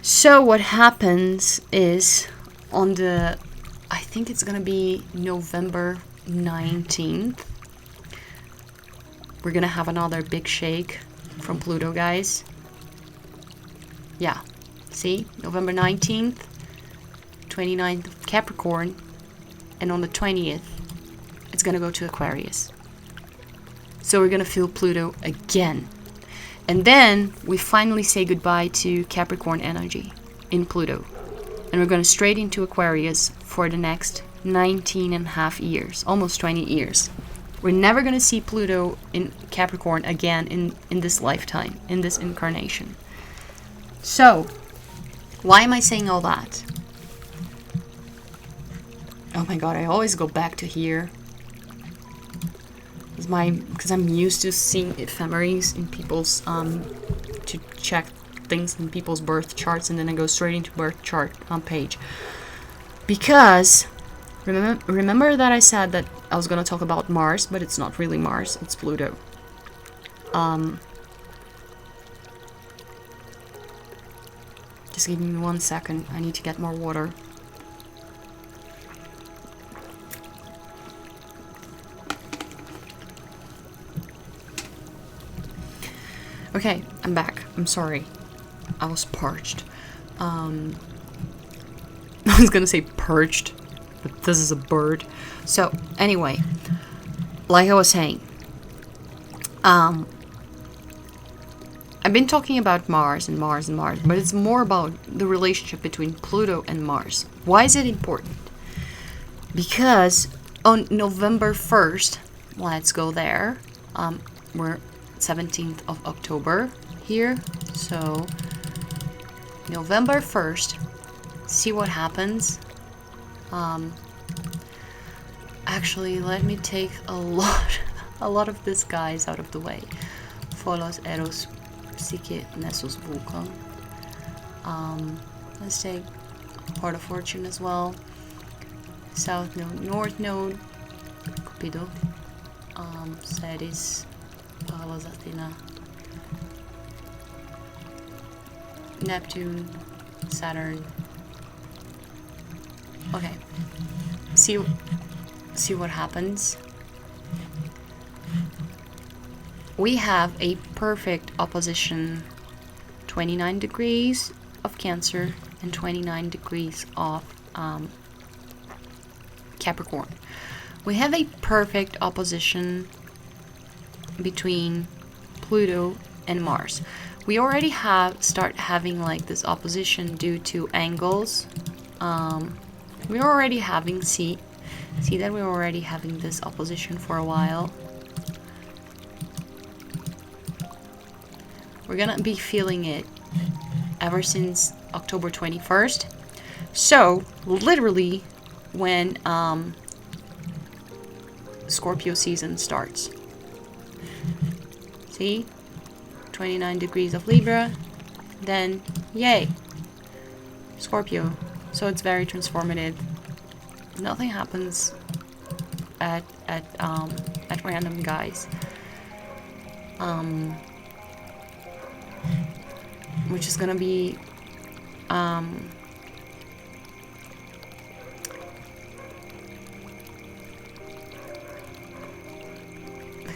So what happens is on the, I think it's gonna be November 19th, we're gonna have another big shake from Pluto, guys. Yeah. See, November 19th, 29th of Capricorn, and on the 20th, it's gonna go to Aquarius. So we're gonna feel Pluto again. And then we finally say goodbye to Capricorn energy in Pluto. And we're gonna straight into Aquarius for the next 19 and a half years, almost 20 years. We're never gonna see Pluto in Capricorn again in this lifetime, in this incarnation. So, why am I saying all that? Oh my god, I always go back to here. Because I'm used to seeing ephemeris in people's, to check things in people's birth charts, and then I go straight into birth chart page. Because, remember that I said that I was going to talk about Mars, but it's not really Mars, it's Pluto. Just give me 1 second. I need to get more water. Okay, I'm back. I'm sorry. I was parched. I was gonna say perched, but this is a bird. So, anyway, like I was saying, I've been talking about Mars and Mars and Mars, but it's more about the relationship between Pluto and Mars. Why is it important? Because on November 1st, let's go there, we're 17th of October here, so November 1st, see what happens. Actually, let me take a lot of these guys out of the way. Folos, Eros, Psyche, Nessus, Vulcan. Let's take Heart of Fortune as well. South Node, North Node, Cupido, Ceres, Pallas, Athena, Neptune, Saturn. Okay. See what happens. We have a perfect opposition, 29 degrees of Cancer and 29 degrees of Capricorn. We have a perfect opposition between Pluto and Mars. We already start having like this opposition due to angles. We're already having see that we're already having this opposition for a while. We're gonna be feeling it ever since October 21st. So literally when Scorpio season starts. See? 29 degrees of Libra, then yay, Scorpio. So it's very transformative. Nothing happens at random, guys. Which is gonna be I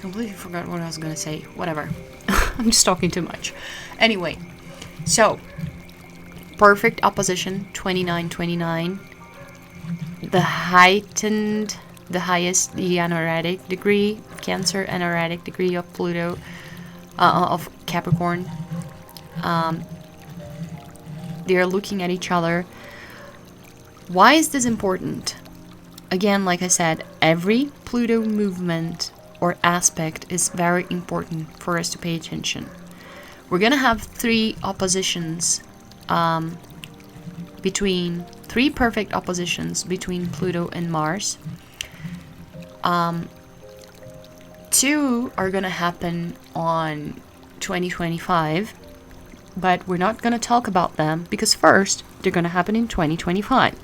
completely forgot what I was gonna say. Whatever. I'm just talking too much. Anyway, so perfect opposition, 29-29. The highest, the anaretic degree, Cancer, anaretic degree of Pluto, of Capricorn. They're looking at each other. Why is this important? Again, like I said, every Pluto movement or aspect is very important for us to pay attention. We're gonna have three perfect oppositions between Pluto and Mars. 2 are gonna happen on 2025, but we're not gonna talk about them because first they're gonna happen in 2025.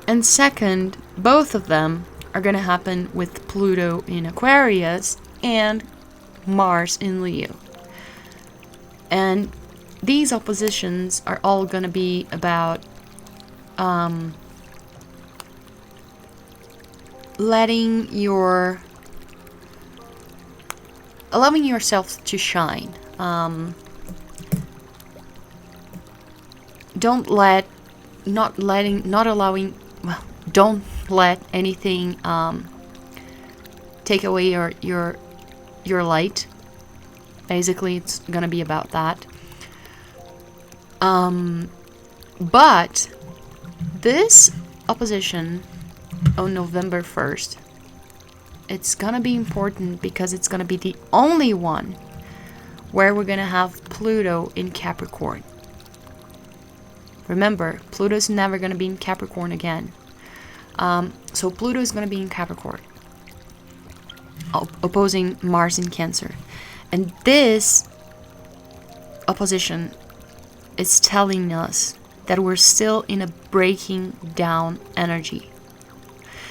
And second, both of them are going to happen with Pluto in Aquarius and Mars in Leo. And these oppositions are all going to be about allowing yourself to shine. Don't let anything take away your light. Basically, it's gonna be about that. But this opposition on November 1st, it's gonna be important because it's gonna be the only one where we're gonna have Pluto in Capricorn. Remember, Pluto's never gonna be in Capricorn again. So Pluto is going to be in Capricorn, opposing Mars in Cancer. And this opposition is telling us that we're still in a breaking down energy.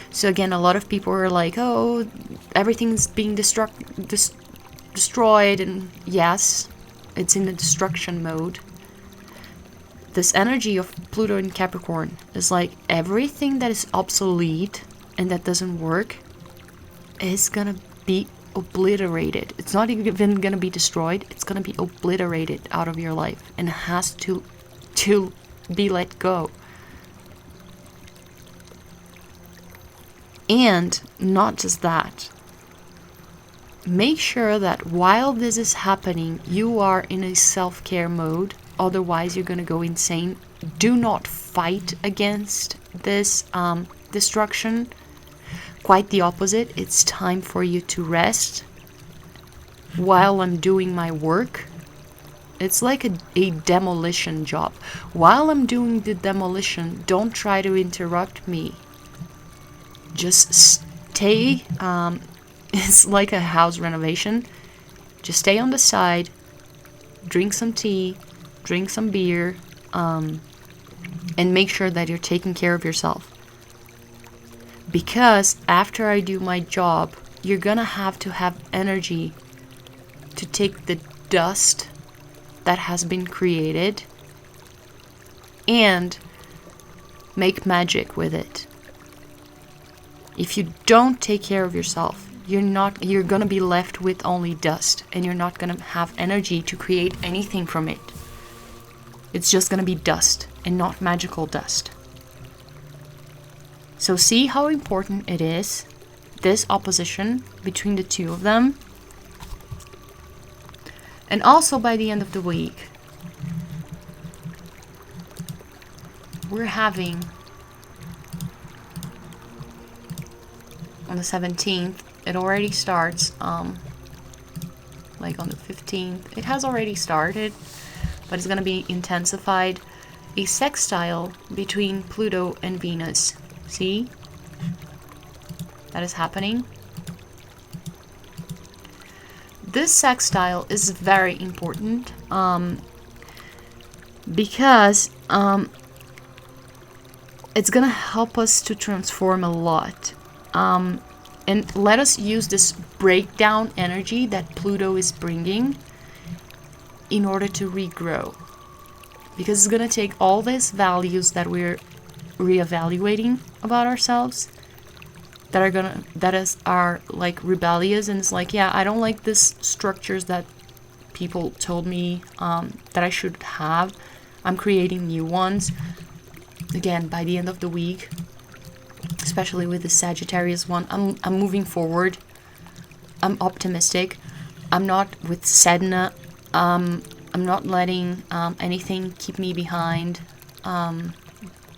So again, a lot of people are like, oh, everything's being destroyed. And yes, it's in the destruction mode. This energy of Pluto in Capricorn is like everything that is obsolete and that doesn't work is gonna be obliterated. It's not even gonna be destroyed. It's gonna be obliterated out of your life and has to be let go. And not just that. Make sure that while this is happening, you are in a self-care mode. Otherwise, you're going to go insane. Do not fight against this destruction. Quite the opposite. It's time for you to rest while I'm doing my work. It's like a demolition job. While I'm doing the demolition, don't try to interrupt me. Just stay. It's like a house renovation. Just stay on the side, drink some tea, drink some beer, and make sure that you're taking care of yourself. Because after I do my job, you're gonna have to have energy to take the dust that has been created and make magic with it. If you don't take care of yourself, you're gonna be left with only dust, and you're not gonna have energy to create anything from it. It's just gonna be dust and not magical dust. So see how important it is, this opposition between the two of them. And also by the end of the week, we're having, on the 17th, it already starts, like on the 15th, it has already started, but it's going to be intensified, a sextile between Pluto and Venus. See? That is happening. This sextile is very important, because it's going to help us to transform a lot. And let us use this breakdown energy that Pluto is bringing in order to regrow. Because it's going to take all these values that we're reevaluating about ourselves, that are like rebellious, and it's like, yeah, I don't like these structures that people told me that I should have. I'm creating new ones. Again, by the end of the week, especially with the Sagittarius one, I'm moving forward. I'm optimistic. I'm not with Sedna. I'm not letting anything keep me behind.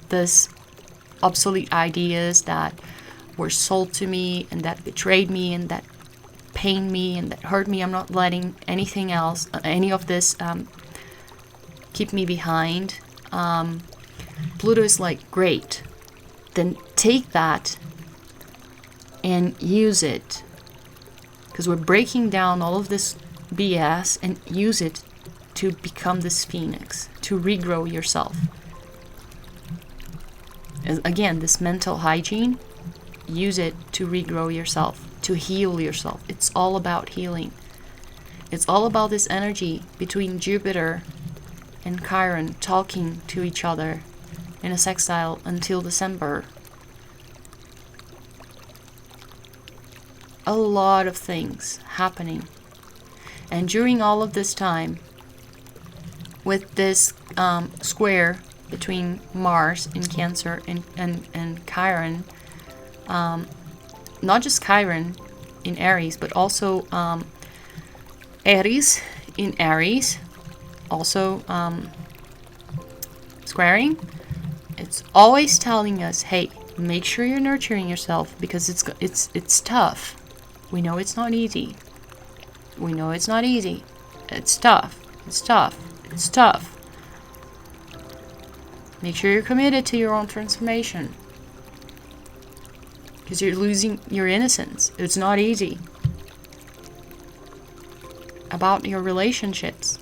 This obsolete ideas that were sold to me and that betrayed me and that pained me and that hurt me. I'm not letting anything else, any of this, keep me behind. Pluto is like, great. Then take that and use it, because we're breaking down all of this BS, and use it to become this phoenix, to regrow yourself. Again, this mental hygiene, use it to regrow yourself, to heal yourself. It's all about healing. It's all about this energy between Jupiter and Chiron talking to each other in a sextile until December. A lot of things happening. And during all of this time, with this square between Mars in Cancer and Chiron, not just Chiron in Aries, but also Aries in Aries, also squaring. It's always telling us, hey, make sure you're nurturing yourself, because it's tough. We know it's not easy. We know it's not easy. It's tough. It's tough. It's tough. Make sure you're committed to your own transformation, because you're losing your innocence. It's not easy. About your relationships,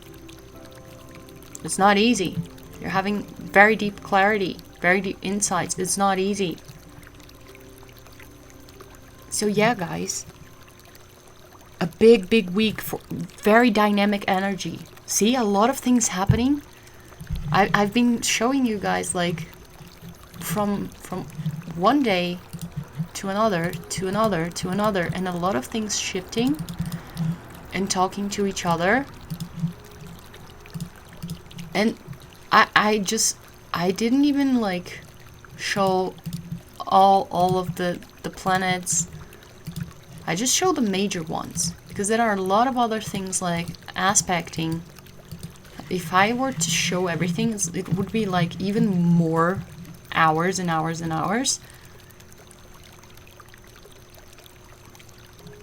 it's not easy. You're having very deep clarity, very deep insights. It's not easy. So yeah, guys, a big week for very dynamic energy. See, a lot of things happening. I've been showing you guys, like, from one day to another, to another, to another, and a lot of things shifting and talking to each other. And I didn't even, like, show all of the planets. I just show the major ones, because there are a lot of other things like aspecting. If I were to show everything, it would be like even more hours and hours and hours.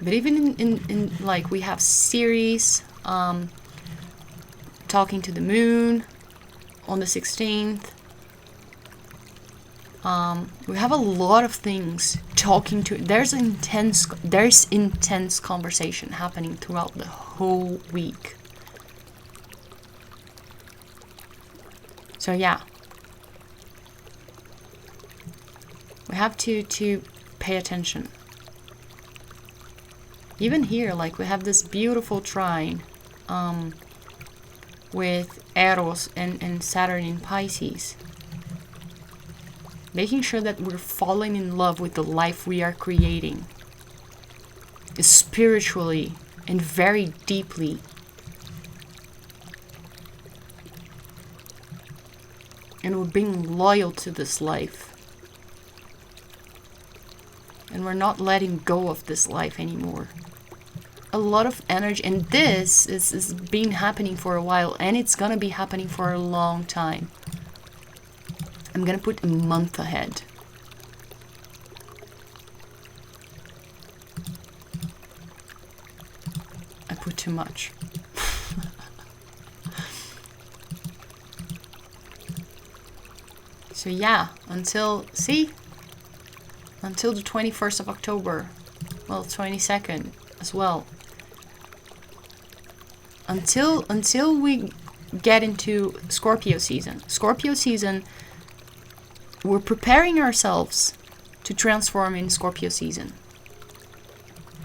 But even in like, we have Ceres talking to the moon on the 16th. We have a lot of things talking to. There's intense conversation happening throughout the whole week. So yeah, we have to pay attention. Even here, like, we have this beautiful trine with Eros and Saturn in Pisces. making sure that we're falling in love with the life we are creating, spiritually and very deeply. And we're being loyal to this life. And we're not letting go of this life anymore. A lot of energy, and this is been happening for a while, and it's gonna be happening for a long time. I'm gonna put a month ahead. I put too much. So yeah, until the 21st of October, well, 22nd as well. Until we get into Scorpio season. Scorpio season, we're preparing ourselves to transform in Scorpio season.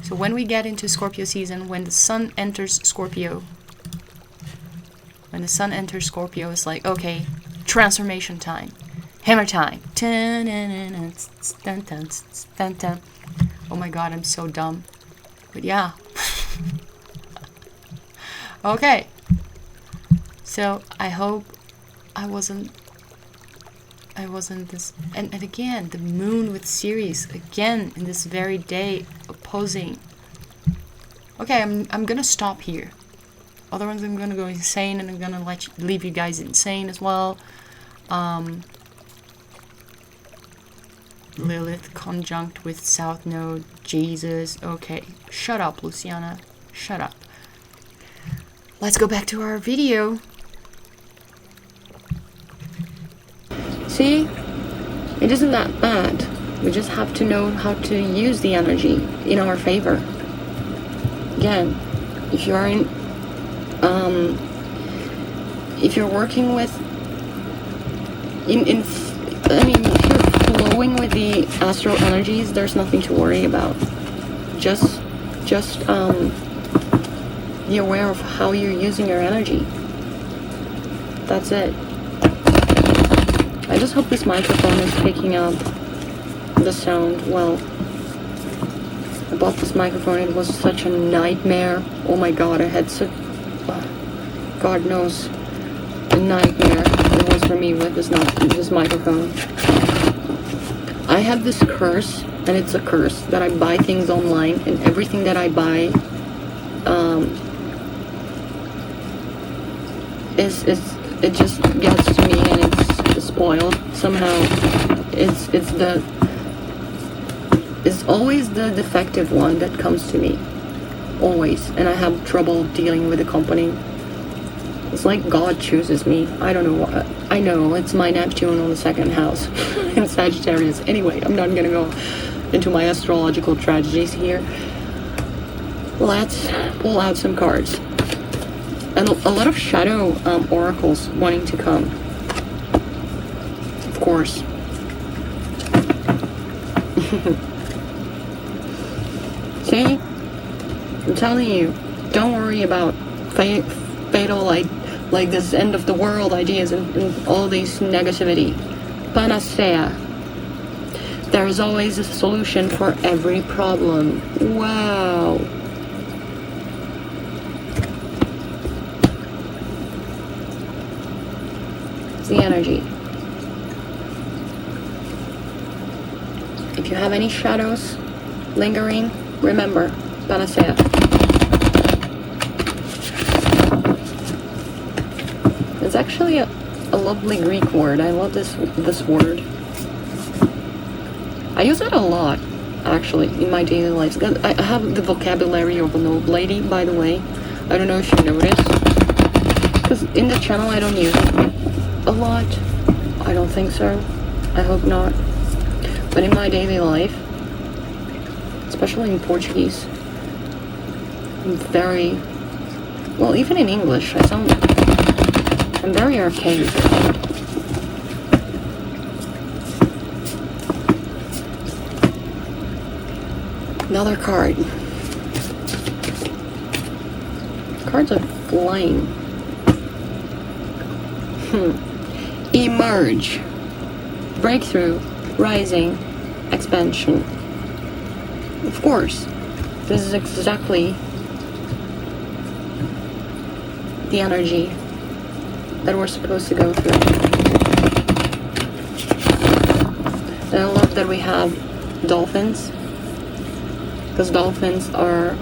So when we get into Scorpio season, when the sun enters Scorpio, it's like, okay, transformation time. Hammer time. Oh my god, I'm so dumb. But yeah. Okay. So I hope I wasn't this. And again, the moon with Ceres again in this very day opposing. Okay, I'm gonna stop here. Otherwise, I'm gonna go insane, and I'm gonna leave you guys insane as well. Lilith conjunct with South Node. Jesus. Okay, shut up, Luciana. Shut up. Let's go back to our video. See? It isn't that bad. We just have to know how to use the energy in our favor. Again, if you're working with if you're flowing with the astral energies, there's nothing to worry about. Just be aware of how you're using your energy. That's it. I just hope this microphone is picking up the sound well. I bought this microphone, it was such a nightmare. Oh my god, I had such, God knows, a nightmare it was for me with this microphone. I have this curse, and it's a curse, that I buy things online, and everything that I buy it just gets to me, and it's spoiled somehow. It's always the defective one that comes to me, always, and I have trouble dealing with the company. It's like God chooses me. I don't know what. I know it's my Neptune on the second house in Sagittarius. Anyway, I'm not gonna go into my astrological tragedies here. Let's pull out some cards. And a lot of shadow oracles wanting to come. Of course. See? I'm telling you, don't worry about fatal, like this end of the world ideas and all these negativity. Panacea. There is always a solution for every problem. Wow. It's the energy. If you have any shadows lingering, remember, panacea. It's actually a lovely Greek word. I love this word. I use it a lot, actually, in my daily life. I have the vocabulary of an old lady, by the way. I don't know if you noticed. Because in the channel I don't use it a lot. I don't think so. I hope not. But in my daily life, especially in Portuguese, I'm very... Well, even in English, I'm very archaic. Another card. Cards are flying. Emerge. Breakthrough. rising, expansion. Of course, this is exactly the energy that we're supposed to go through. And I love that we have dolphins, because dolphins are,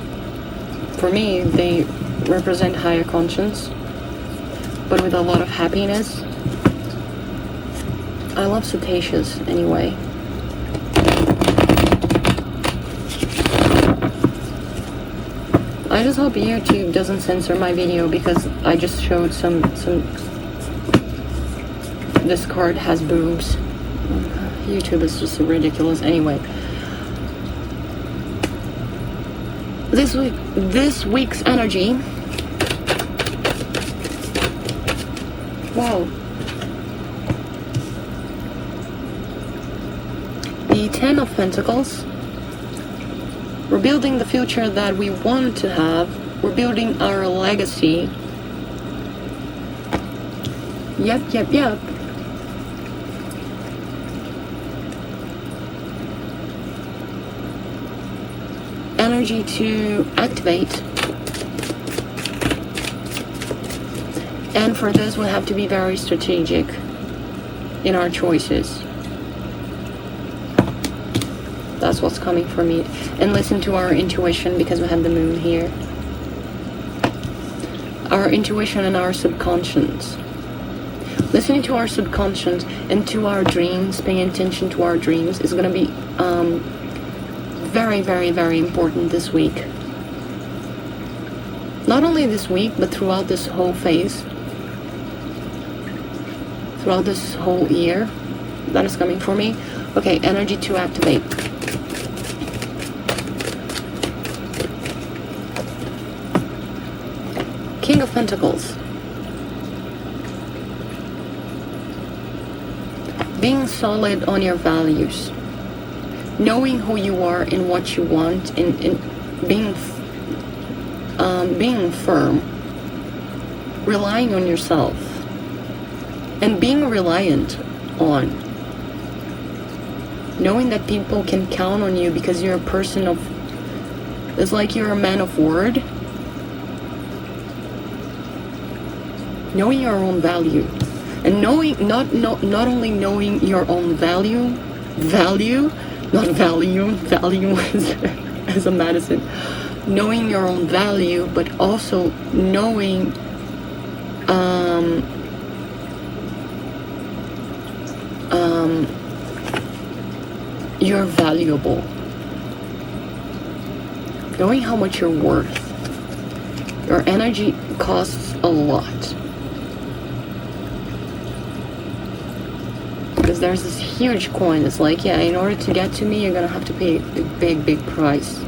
for me, they represent higher conscience, but with a lot of happiness. I love cetaceans anyway. I just hope YouTube doesn't censor my video, because I just showed some this card has boobs. YouTube is just ridiculous anyway. This week's energy. Wow. The Ten of Pentacles. We're building the future that we want to have. We're building our legacy. Yep. Energy to activate. And for this, we have to be very strategic in our choices. That's what's coming for me. And listen to our intuition, because we have the moon here. Our intuition and our subconscious. Listening to our subconscious and to our dreams, paying attention to our dreams is going to be very, very, very important this week. Not only this week, but throughout this whole phase. Throughout this whole year. That is coming for me. Okay, energy to activate. King of Pentacles. Being solid on your values. Knowing who you are and what you want, and being firm. Relying on yourself. And being reliant on. Knowing that people can count on you because you're a person of... It's like you're a man of word. Knowing your own value. And knowing, not only knowing your own value as a medicine. Knowing your own value, but also knowing you're valuable. Knowing how much you're worth. Your energy costs a lot. Because there's this huge coin. It's like, yeah, in order to get to me, you're gonna have to pay a big price.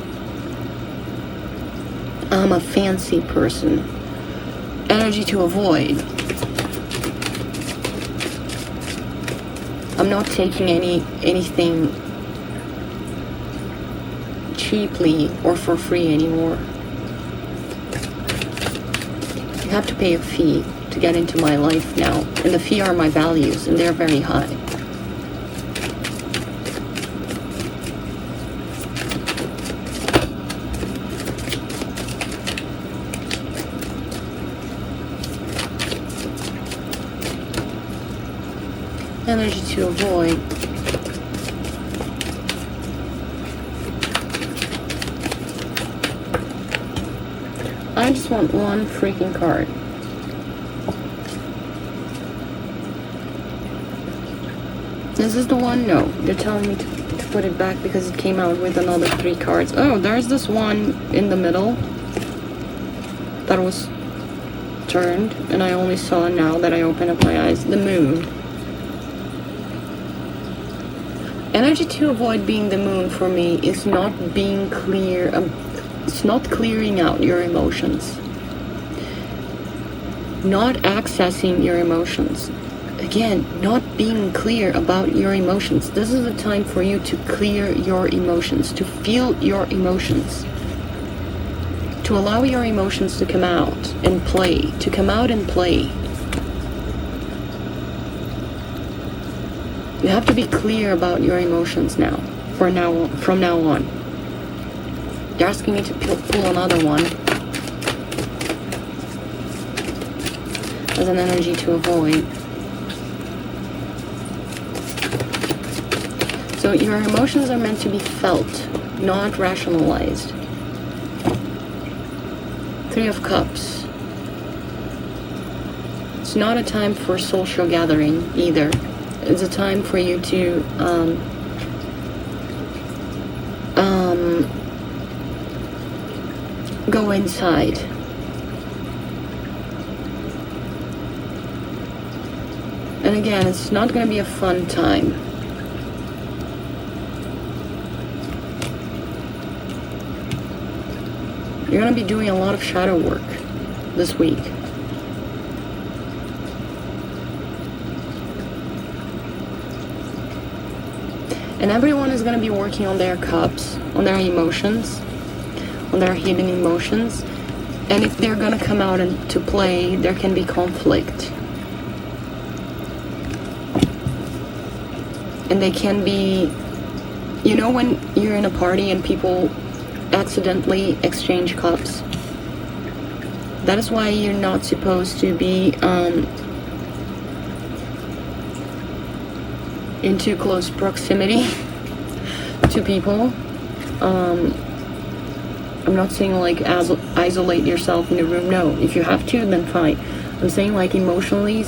I'm a fancy person. Energy to avoid. I'm not taking anything cheaply or for free anymore. You have to pay a fee to get into my life now, and the fee are my values, and they're very high. Energy to avoid. I just want one freaking card. This is the one? No. They're telling me to put it back because it came out with another 3 cards. Oh, there's this one in the middle that was turned, and I only saw now that I opened up my eyes. The moon. Energy to avoid being the moon for me is not being clear. It's not clearing out your emotions. Not accessing your emotions. Again, not being clear about your emotions. This is the time for you to clear your emotions, to feel your emotions. To allow your emotions to come out and play. To come out and play. You have to be clear about your emotions now. From now on. They're asking me to pull another one as an energy to avoid. So your emotions are meant to be felt, not rationalized. 3 of Cups. It's not a time for social gathering either. It's a time for you to go inside. And again, it's not going to be a fun time. You're going to be doing a lot of shadow work this week. And everyone is going to be working on their cups, on their emotions, on their hidden emotions. And if they're going to come out and to play, there can be conflict. And they can be, you know, when you're in a party and people accidentally exchange cups. That is why you're not supposed to be in too close proximity to people. I'm not saying like isolate yourself in a room. No, if you have to, then fine. I'm saying like emotionally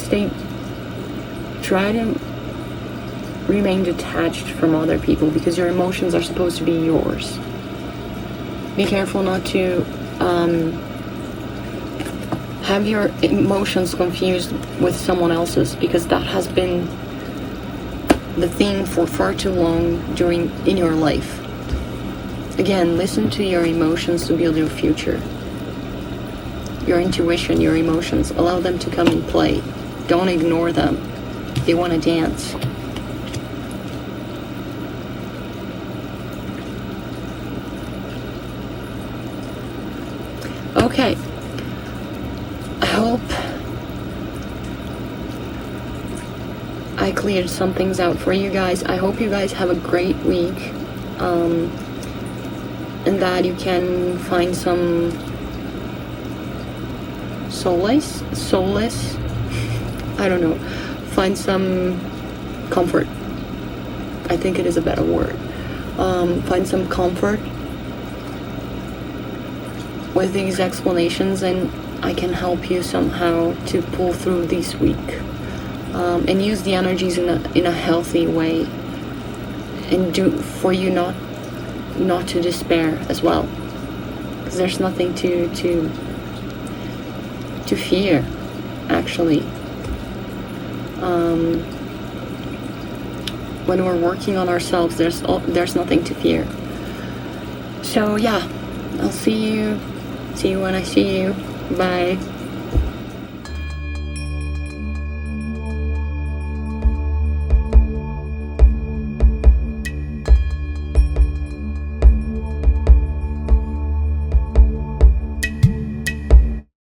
try to remain detached from other people, because your emotions are supposed to be yours. Be careful not to have your emotions confused with someone else's, because that has been the theme for far too long in your life. Again, listen to your emotions to build your future. Your intuition, your emotions, allow them to come and play. Don't ignore them. They want to dance. Okay. I hope I cleared some things out for you guys. I hope you guys have a great week. And that you can find some solace, I don't know, find some comfort. I think it is a better word. Find some comfort with these explanations, and I can help you somehow to pull through this week, and use the energies in a healthy way, and for you not to despair as well, because there's nothing to fear, actually. When we're working on ourselves, there's nothing to fear. So yeah, I'll see you when I see you. Bye.